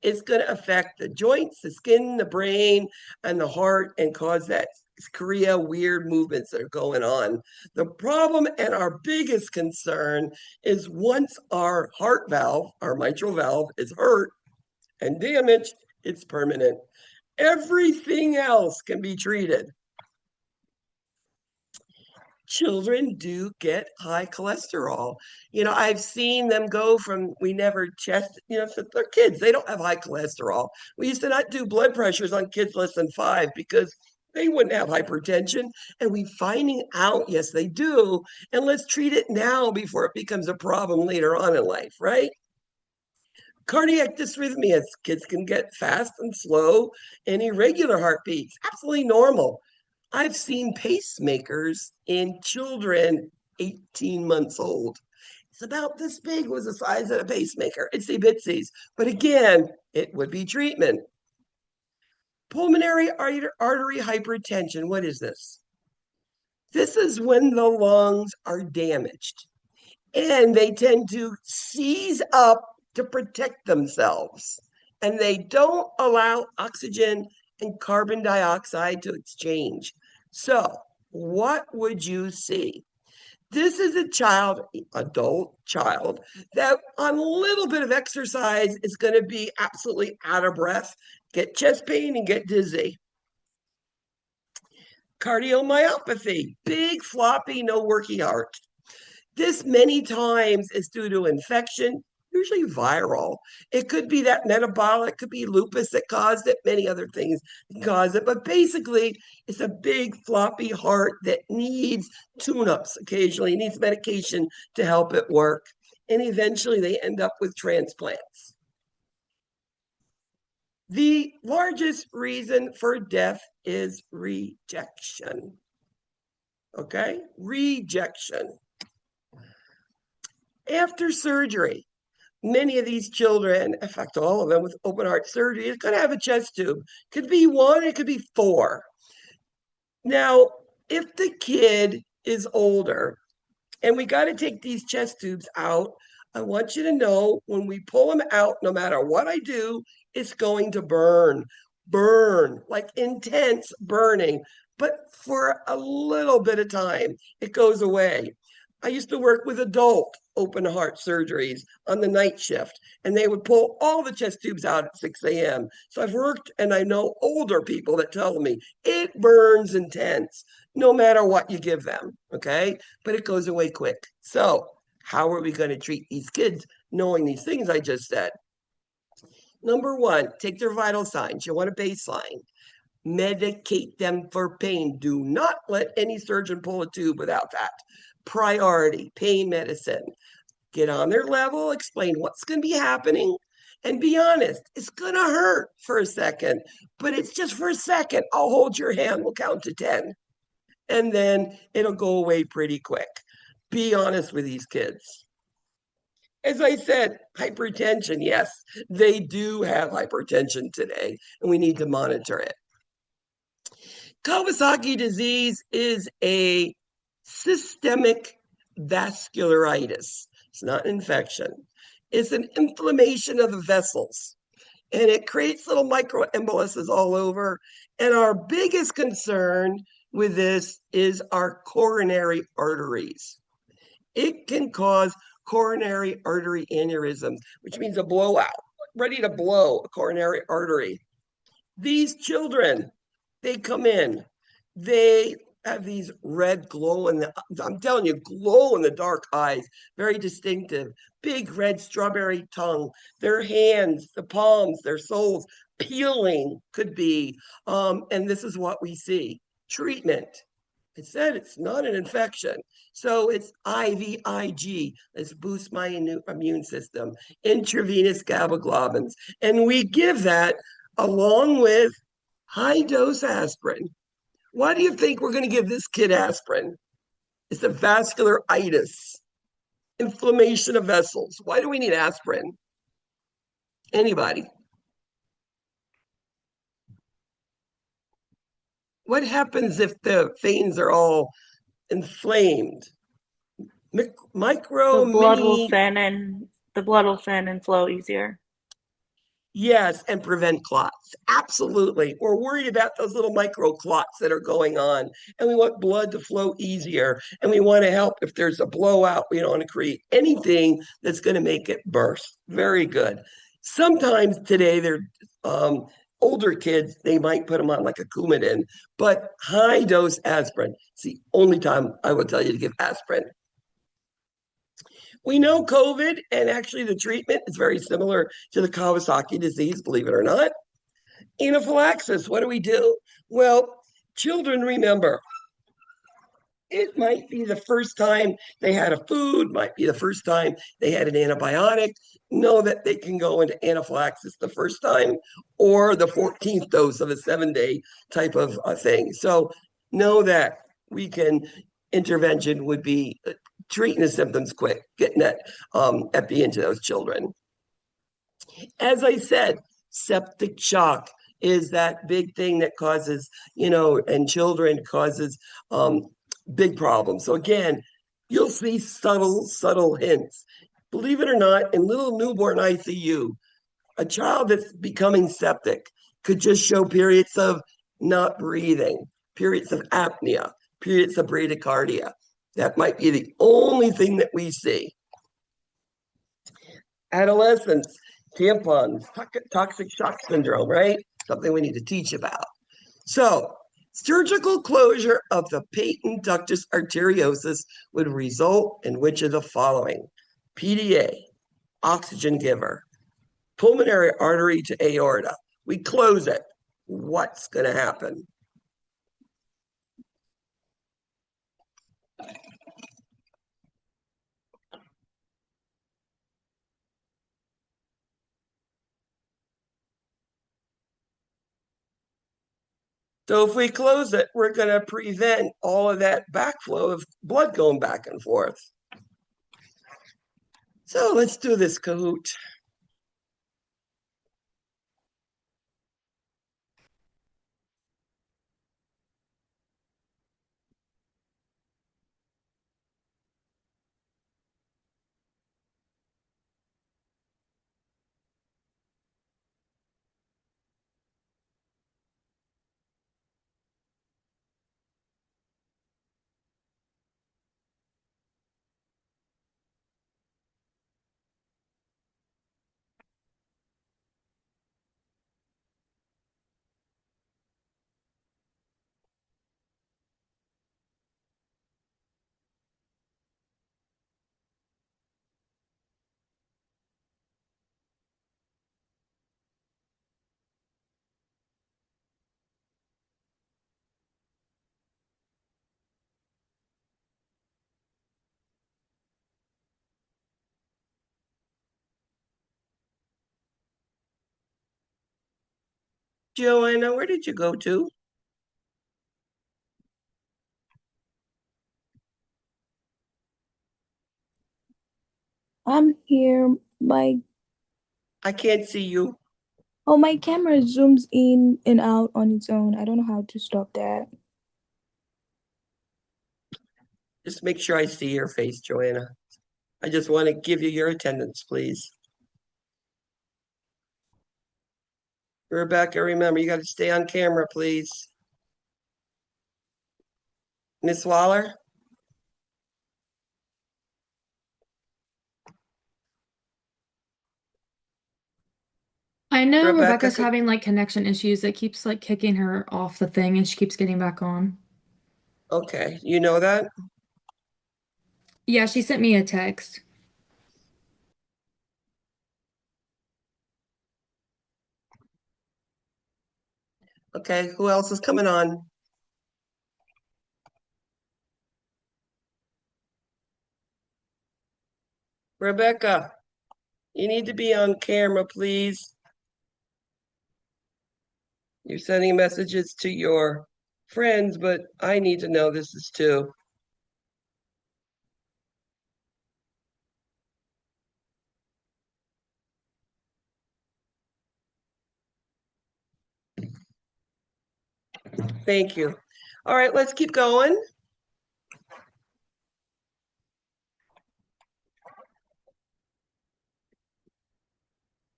It's going to affect the joints, the skin, the brain, and the heart and cause that chorea weird movements that are going on. The problem and our biggest concern is once our heart valve, our mitral valve, is hurt and damaged, it's permanent. Everything else can be treated. Children do get high cholesterol. I've seen them go from, we never test, they're kids, they don't have high cholesterol. We used to not do blood pressures on kids less than 5 because they wouldn't have hypertension. And we finding out, yes, they do. And let's treat it now before it becomes a problem later on in life, right? Cardiac dysrhythmias, kids can get fast and slow and irregular heartbeats, absolutely normal. I've seen pacemakers in children 18 months old. It's about this big, was the size of a pacemaker. Itsy bitsies. But again, it would be treatment. Pulmonary artery hypertension. What is this? This is when the lungs are damaged and they tend to seize up to protect themselves. And they don't allow oxygen and carbon dioxide to exchange. So what would you see? This is a child, adult child, that on a little bit of exercise is going to be absolutely out of breath, get chest pain, and get dizzy. Cardiomyopathy, big, floppy, no working heart. This many times is due to infection, usually viral. It could be that metabolic, could be lupus that caused it, many other things cause it. But basically, it's a big floppy heart that needs tune-ups occasionally, needs medication to help it work. And eventually they end up with transplants. The largest reason for death is rejection. Okay? Rejection. After surgery, many of these children, in fact, all of them with open heart surgery, is going to have a chest tube. Could be 1, it could be 4. Now, if the kid is older and we got to take these chest tubes out, I want you to know when we pull them out, no matter what I do, it's going to burn, like intense burning, but for a little bit of time, it goes away. I used to work with adult open heart surgeries on the night shift, and they would pull all the chest tubes out at 6 a.m. So I've worked, and I know older people that tell me it burns intense, no matter what you give them, okay? But it goes away quick. So how are we going to treat these kids knowing these things I just said? Number 1, take their vital signs. You want a baseline. Medicate them for pain. Do not let any surgeon pull a tube without that. Priority, pain medicine. Get on their level, explain what's going to be happening, and be honest. It's going to hurt for a second, but it's just for a second. I'll hold your hand. We'll count to 10. And then it'll go away pretty quick. Be honest with these kids. As I said, hypertension, yes, they do have hypertension today, and we need to monitor it. Kawasaki disease is a systemic vascularitis. It's not an infection. It's an inflammation of the vessels. and it creates little microemboluses all over. And our biggest concern with this is our coronary arteries. It can cause coronary artery aneurysms, which means a blowout, ready to blow a coronary artery. These children, they come in, they have these red glow in the, I'm telling you, glow in the dark eyes, very distinctive, big red strawberry tongue, their hands, the palms, their soles peeling could be. And this is what we see. Treatment. It said it's not an infection. So it's IVIG. Let's boost my immune system. Intravenous gabaglobins. And we give that along with high dose aspirin. Why do you think we're going to give this kid aspirin? It's a vascularitis, inflammation of vessels. Why do we need aspirin? Anybody? What happens if the veins are all inflamed? Micro, The blood will mini, thin and flow easier. yes, and prevent clots. Absolutely. We're worried about those little micro clots that are going on, and we want blood to flow easier. And we want to help if there's a blowout. We don't want to create anything that's going to make it burst. Very good. Sometimes today they're older kids, they might put them on like a Coumadin, but high dose aspirin. It's the only time I will tell you to give aspirin. We know COVID, and actually the treatment is very similar to the Kawasaki disease, believe it or not. Anaphylaxis, what do we do? Well, children remember, it might be the first time they had a food, might be the first time they had an antibiotic. Know that they can go into anaphylaxis the first time or the 14th dose of a 7-day type of thing. So know that we can, intervention would be treating the symptoms quick, getting that epi into those children. As I said, septic shock is that big thing that causes, and children causes big problems. So again, you'll see subtle hints. Believe it or not, in little newborn ICU, a child that's becoming septic could just show periods of not breathing, periods of apnea, periods of bradycardia. That might be the only thing that we see. Adolescents, tampons, toxic shock syndrome, right? Something we need to teach about. So, surgical closure of the patent ductus arteriosus would result in which of the following? PDA, oxygen giver, pulmonary artery to aorta. We close it. What's going to happen? So if we close it, we're going to prevent all of that backflow of blood going back and forth. So let's do this, Kahoot. Joanna, where did you go to? I'm here. I can't see you. My camera zooms in and out on its own. I don't know how to stop that. Just make sure I see your face, Joanna. I just want to give you your attendance, please. Rebecca, remember, you got to stay on camera, please. Miss Waller? I know Rebecca, Rebecca's having like connection issues. It keeps like kicking her off the thing and she keeps getting back on. okay, you know that? Yeah, she sent me a text. Okay, who else is coming on? Rebecca, you need to be on camera, please. You're sending messages to your friends, but I need to know this is too. Thank you. All right, let's keep going.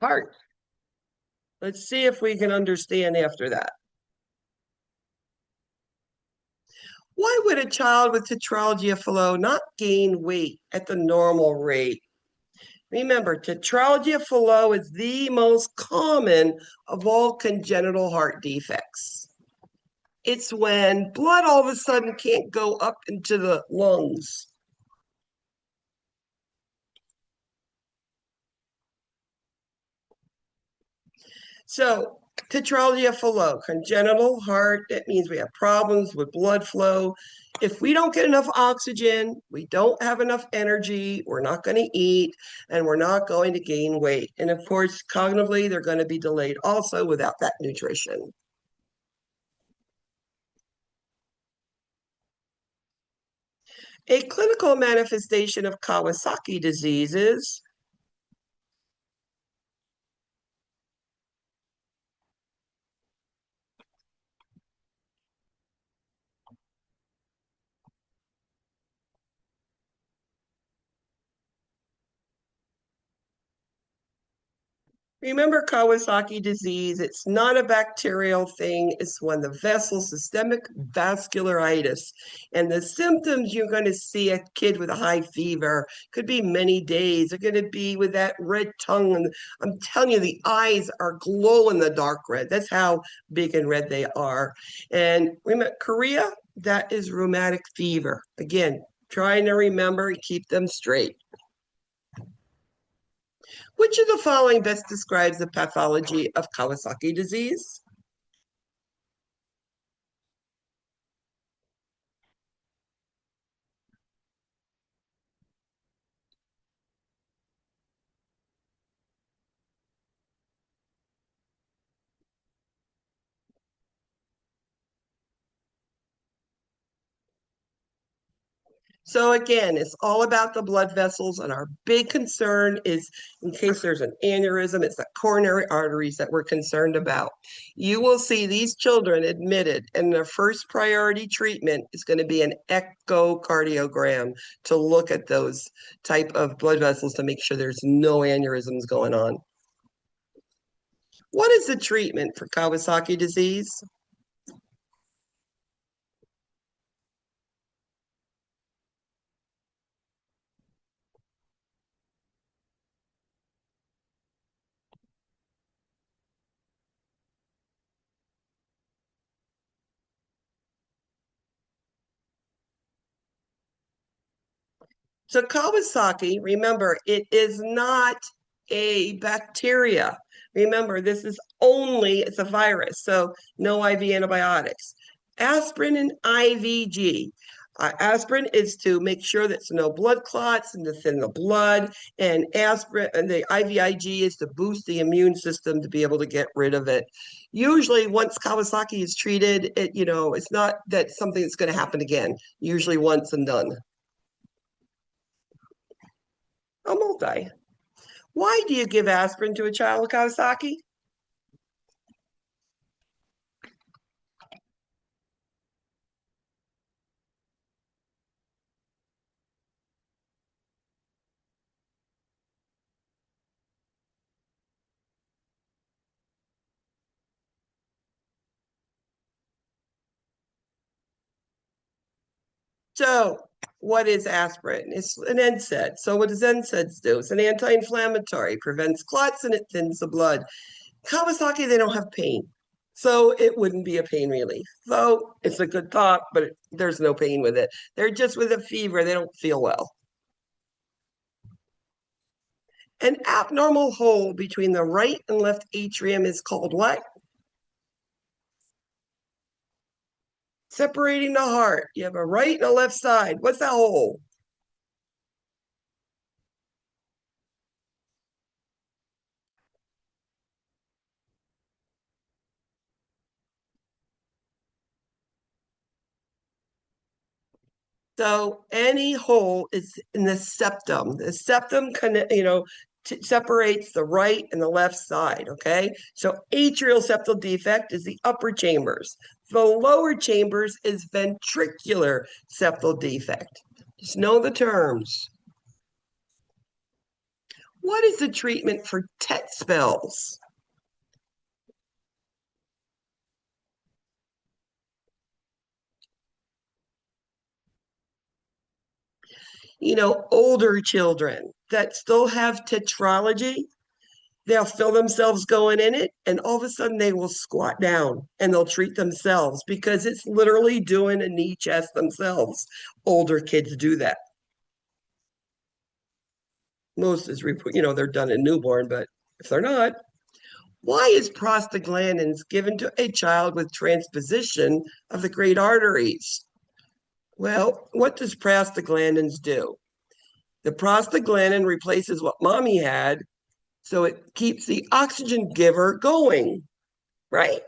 Heart. Let's see if we can understand after that. Why would a child with tetralogy flow not gain weight at the normal rate? Remember, tetralogy flow is the most common of all congenital heart defects. It's when blood all of a sudden can't go up into the lungs. So, tetralogy flow, congenital heart, that means we have problems with blood flow. If we don't get enough oxygen, we don't have enough energy, we're not going to eat, and we're not going to gain weight. And of course, cognitively, they're going to be delayed also without that nutrition. A clinical manifestation of Kawasaki disease is remember Kawasaki disease, it's not a bacterial thing. It's when the vessel, systemic vascularitis. And the symptoms you're going to see a kid with a high fever, could be many days. They're going to be with that red tongue. And I'm telling you, the eyes are glow in the dark red. That's how big and red they are. And remember, Korea, that is rheumatic fever. Again, trying to remember and keep them straight. Which of the following best describes the pathology of Kawasaki disease? So again, it's all about the blood vessels, and our big concern is in case there's an aneurysm, it's the coronary arteries that we're concerned about. You will see these children admitted, and their first priority treatment is going to be an echocardiogram to look at those type of blood vessels to make sure there's no aneurysms going on. What is the treatment for Kawasaki disease? So Kawasaki, remember, it is not a bacteria. Remember, this is only, it's a virus, so no IV antibiotics. Aspirin and IVG. Aspirin is to make sure there's no blood clots in the blood, and aspirin and the IVIG is to boost the immune system to be able to get rid of it. Usually, once Kawasaki is treated, it's not that something that's going to happen again. Usually, once and done. A multi. Why do you give aspirin to a child with Kawasaki? So what is aspirin? It's an NSAID. So what does NSAIDs do? It's an anti-inflammatory, prevents clots, and it thins the blood. Kawasaki, they don't have pain. So it wouldn't be a pain relief. Though it's a good thought, but there's no pain with it. They're just with a fever. They don't feel well. An abnormal hole between the right and left atrium is called what? Separating the heart. You have a right and a left side. What's that hole? So any hole is in the septum. The septum separates the right and the left side, okay? So atrial septal defect is the upper chambers. The lower chambers is ventricular septal defect. Just know the terms. What is the treatment for TET spells? Older children that still have tetralogy, they'll feel themselves going in it, and all of a sudden they will squat down and they'll treat themselves because it's literally doing a knee chest themselves. Older kids do that. Most is they're done in newborn, but if they're not, why is prostaglandins given to a child with transposition of the great arteries? Well, what does prostaglandins do? The prostaglandin replaces what mommy had, so it keeps the oxygen giver going, right?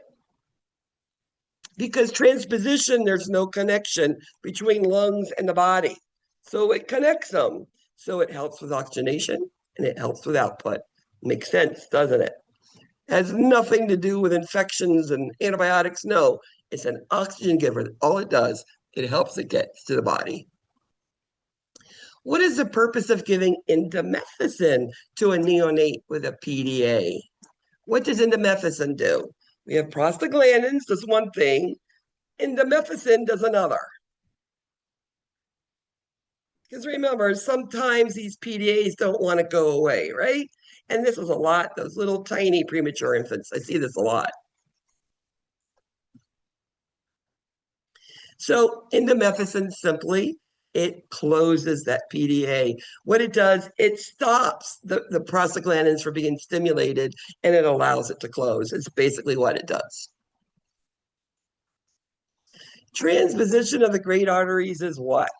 Because transposition, there's no connection between lungs and the body. So it connects them. So it helps with oxygenation and it helps with output. Makes sense, doesn't it? Has nothing to do with infections and antibiotics. No, it's an oxygen giver. All it does, it helps it get to the body. What is the purpose of giving indomethacin to a neonate with a PDA? What does indomethacin do? We have prostaglandins, does one thing. Indomethacin does another. Because remember, sometimes these PDAs don't want to go away, right? And this is a lot, those little tiny premature infants. I see this a lot. So indomethacin simply, it closes that PDA. What it does, it stops the prostaglandins from being stimulated and it allows it to close. It's basically what it does. Transposition of the great arteries is what?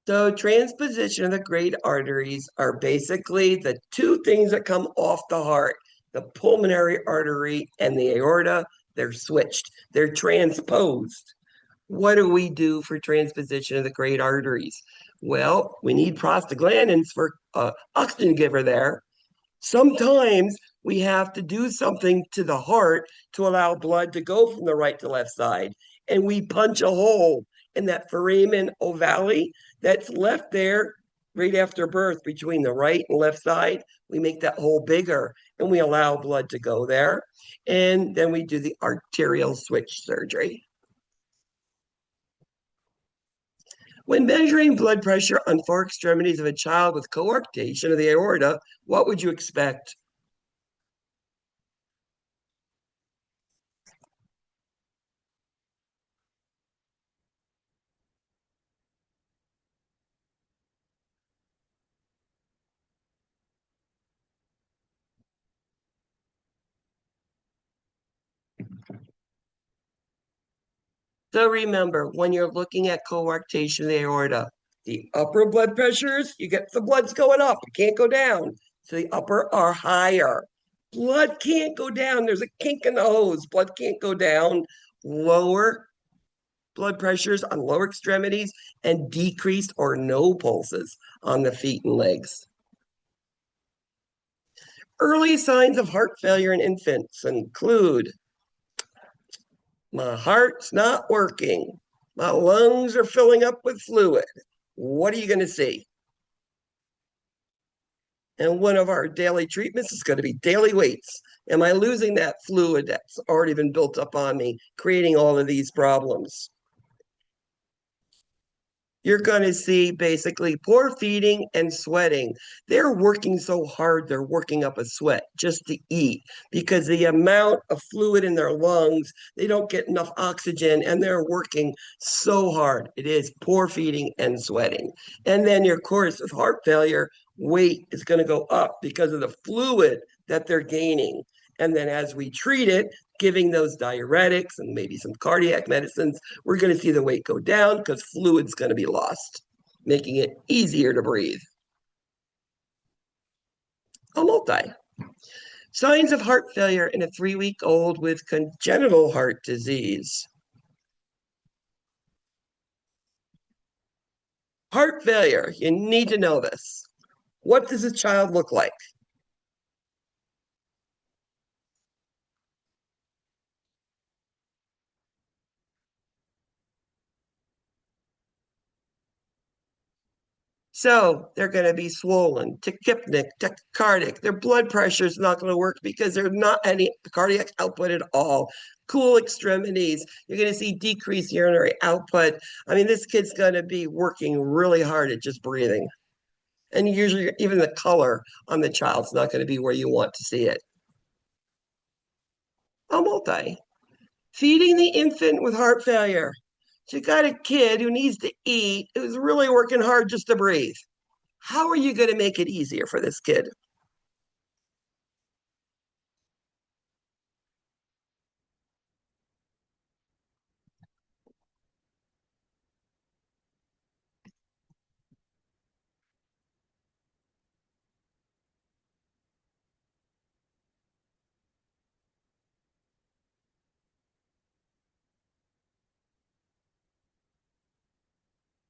So transposition of the great arteries are basically the two things that come off the heart, the pulmonary artery and the aorta. They're switched, they're transposed. What do we do for transposition of the great arteries? Well, we need prostaglandins for oxygen giver there. Sometimes we have to do something to the heart to allow blood to go from the right to left side. And we punch a hole in that foramen ovale that's left there right after birth between the right and left side. We make that hole bigger and we allow blood to go there. And then we do the arterial switch surgery. When measuring blood pressure on four extremities of a child with coarctation of the aorta, what would you expect? So remember, when you're looking at coarctation of the aorta, the upper blood pressures, you get the blood's going up, it can't go down. So the upper are higher. Blood can't go down. There's a kink in the hose. Blood can't go down. Lower blood pressures on lower extremities and decreased or no pulses on the feet and legs. Early signs of heart failure in infants include my heart's not working, my lungs are filling up with fluid. What are you going to see? And one of our daily treatments is going to be daily weights. Am I losing that fluid that's already been built up on me, creating all of these problems? You're going to see basically poor feeding and sweating. They're working so hard, they're working up a sweat just to eat because the amount of fluid in their lungs, they don't get enough oxygen and they're working so hard. It is poor feeding and sweating. And then, of course, with heart failure, weight is going to go up because of the fluid that they're gaining. And then as we treat it, giving those diuretics and maybe some cardiac medicines, we're going to see the weight go down because fluid's going to be lost, making it easier to breathe. A multi. Signs of heart failure in a 3-week-old with congenital heart disease. Heart failure, you need to know this. What does a child look like? So they're going to be swollen, tachypnic, tachycardic. Their blood pressure is not going to work because there's not any cardiac output at all. Cool extremities. You're going to see decreased urinary output. I mean, this kid's going to be working really hard at just breathing. And usually even the color on the child's not going to be where you want to see it. A multi. Feeding the infant with heart failure. So you got a kid who needs to eat, who's really working hard just to breathe. How are you going to make it easier for this kid?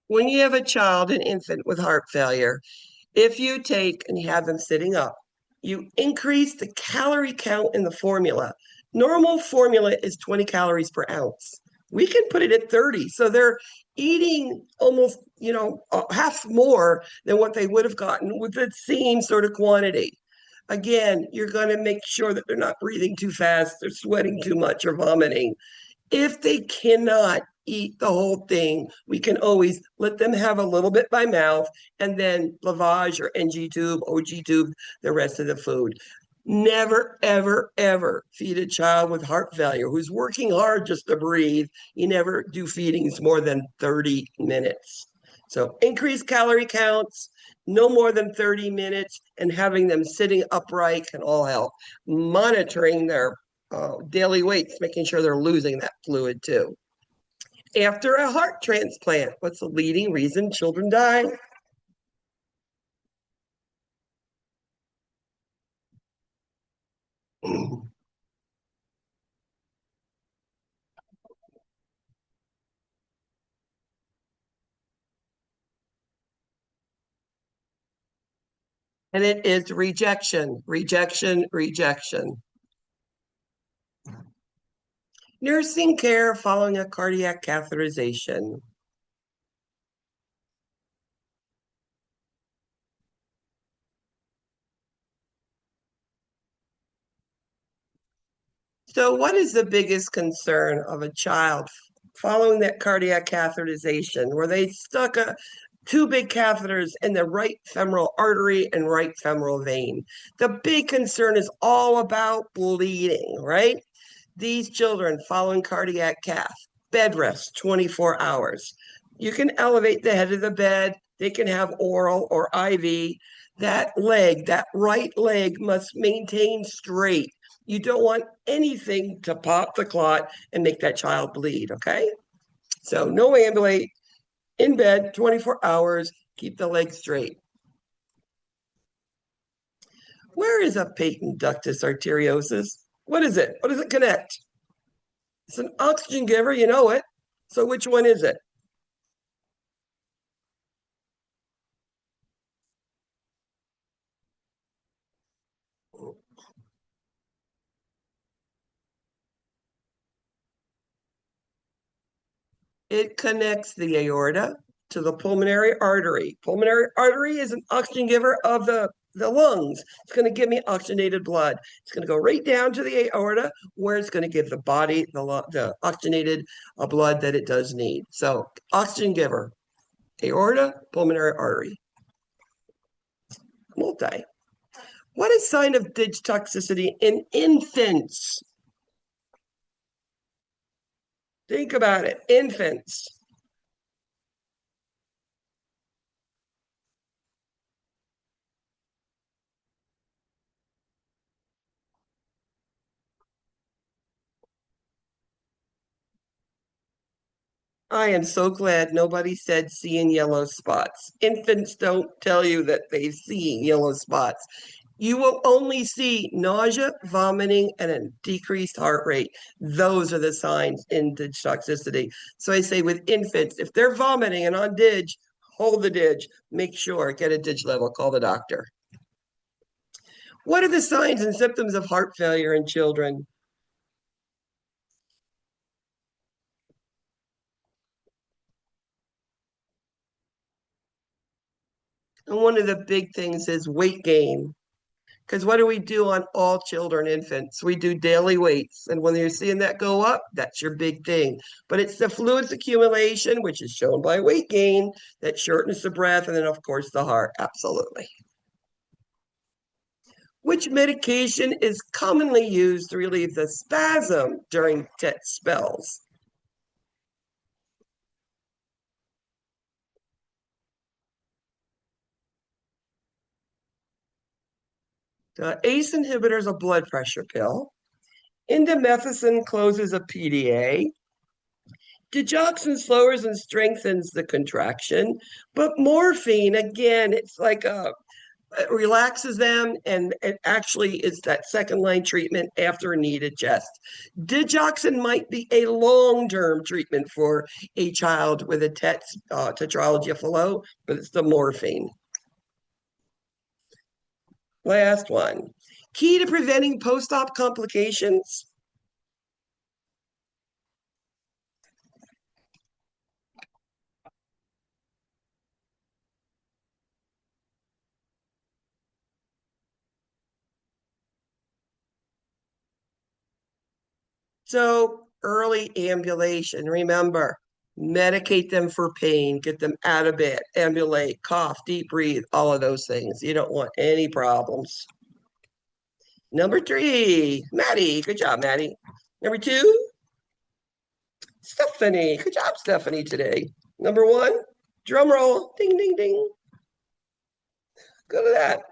When you have a child, an infant with heart failure, if you take and you have them sitting up, you increase the calorie count in the formula. Normal formula is 20 calories per ounce. We can put it at 30. So they're eating almost, half more than what they would have gotten with the same sort of quantity. Again, you're going to make sure that they're not breathing too fast, they're sweating too much or vomiting. If they cannot eat the whole thing, we can always let them have a little bit by mouth and then lavage or NG tube, OG tube, the rest of the food. Never, ever, ever feed a child with heart failure who's working hard just to breathe. You never do feedings more than 30 minutes. So increase calorie counts, no more than 30 minutes, and having them sitting upright can all help. Monitoring their daily weights, making sure they're losing that fluid too. After a heart transplant, what's the leading reason children die? And it is rejection, rejection, rejection. Nursing care following a cardiac catheterization. So what is the biggest concern of a child following that cardiac catheterization where they stuck two big catheters in the right femoral artery and right femoral vein? The big concern is all about bleeding, right? These children following cardiac cath, bed rest 24 hours. You can elevate the head of the bed. They can have oral or IV. That leg, that right leg must maintain straight. You don't want anything to pop the clot and make that child bleed, okay? So no ambulate, in bed 24 hours, keep the leg straight. Where is a patent ductus arteriosus? What is it? What does it connect? It's an oxygen giver, you know it. So which one is it? It connects the aorta to the pulmonary artery. Pulmonary artery is an oxygen giver of the lungs. It's going to give me oxygenated blood. It's going to go right down to the aorta where it's going to give the body the oxygenated blood that it does need. So oxygen giver, aorta, pulmonary artery. Multi. What is sign of digitoxicity in infants? Think about it, infants. I am so glad nobody said seeing yellow spots. Infants don't tell you that they've seen yellow spots. You will only see nausea, vomiting, and a decreased heart rate. Those are the signs in digitoxicity. So I say with infants, if they're vomiting and on dig, hold the dig. Make sure, get a dig level, call the doctor. What are the signs and symptoms of heart failure in children? And one of the big things is weight gain. Because what do we do on all children, infants? We do daily weights. And when you're seeing that go up, that's your big thing. But it's the fluids accumulation, which is shown by weight gain, that shortens the breath, and then, of course, the heart. Absolutely. Which medication is commonly used to relieve the spasm during TET spells? The ACE inhibitor is a blood pressure pill. Indomethacin closes a PDA. Digoxin slowers and strengthens the contraction, but morphine, again, it's like it relaxes them, and it actually is that second line treatment after a needed chest. Digoxin might be a long-term treatment for a child with a tetralogy flow, but it's the morphine. Last one. Key to preventing post-op complications. So early ambulation, remember, medicate them for pain, get them out of bed, ambulate, cough, deep breathe, all of those things. You don't want any problems. Number 3, Maddie. Good job, Maddie. Number 2, Stephanie. Good job, Stephanie, today. Number 1, drum roll. Ding, ding, ding. Good at that.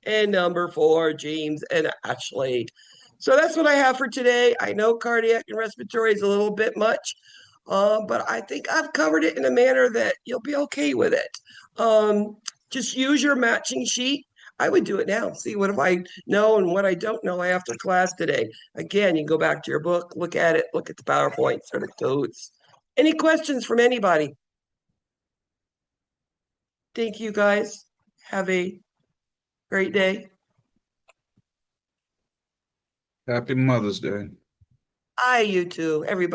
And number 4, James and Ashley. So that's what I have for today. I know cardiac and respiratory is a little bit much, but I think I've covered it in a manner that you'll be okay with it. Just use your matching sheet. I would do it now. See what if I know and what I don't know after class today. Again, you can go back to your book, look at it, look at the PowerPoints or the codes. Any questions from anybody? Thank you, guys. Have a great day. Happy Mother's Day. Hi, you too, everybody.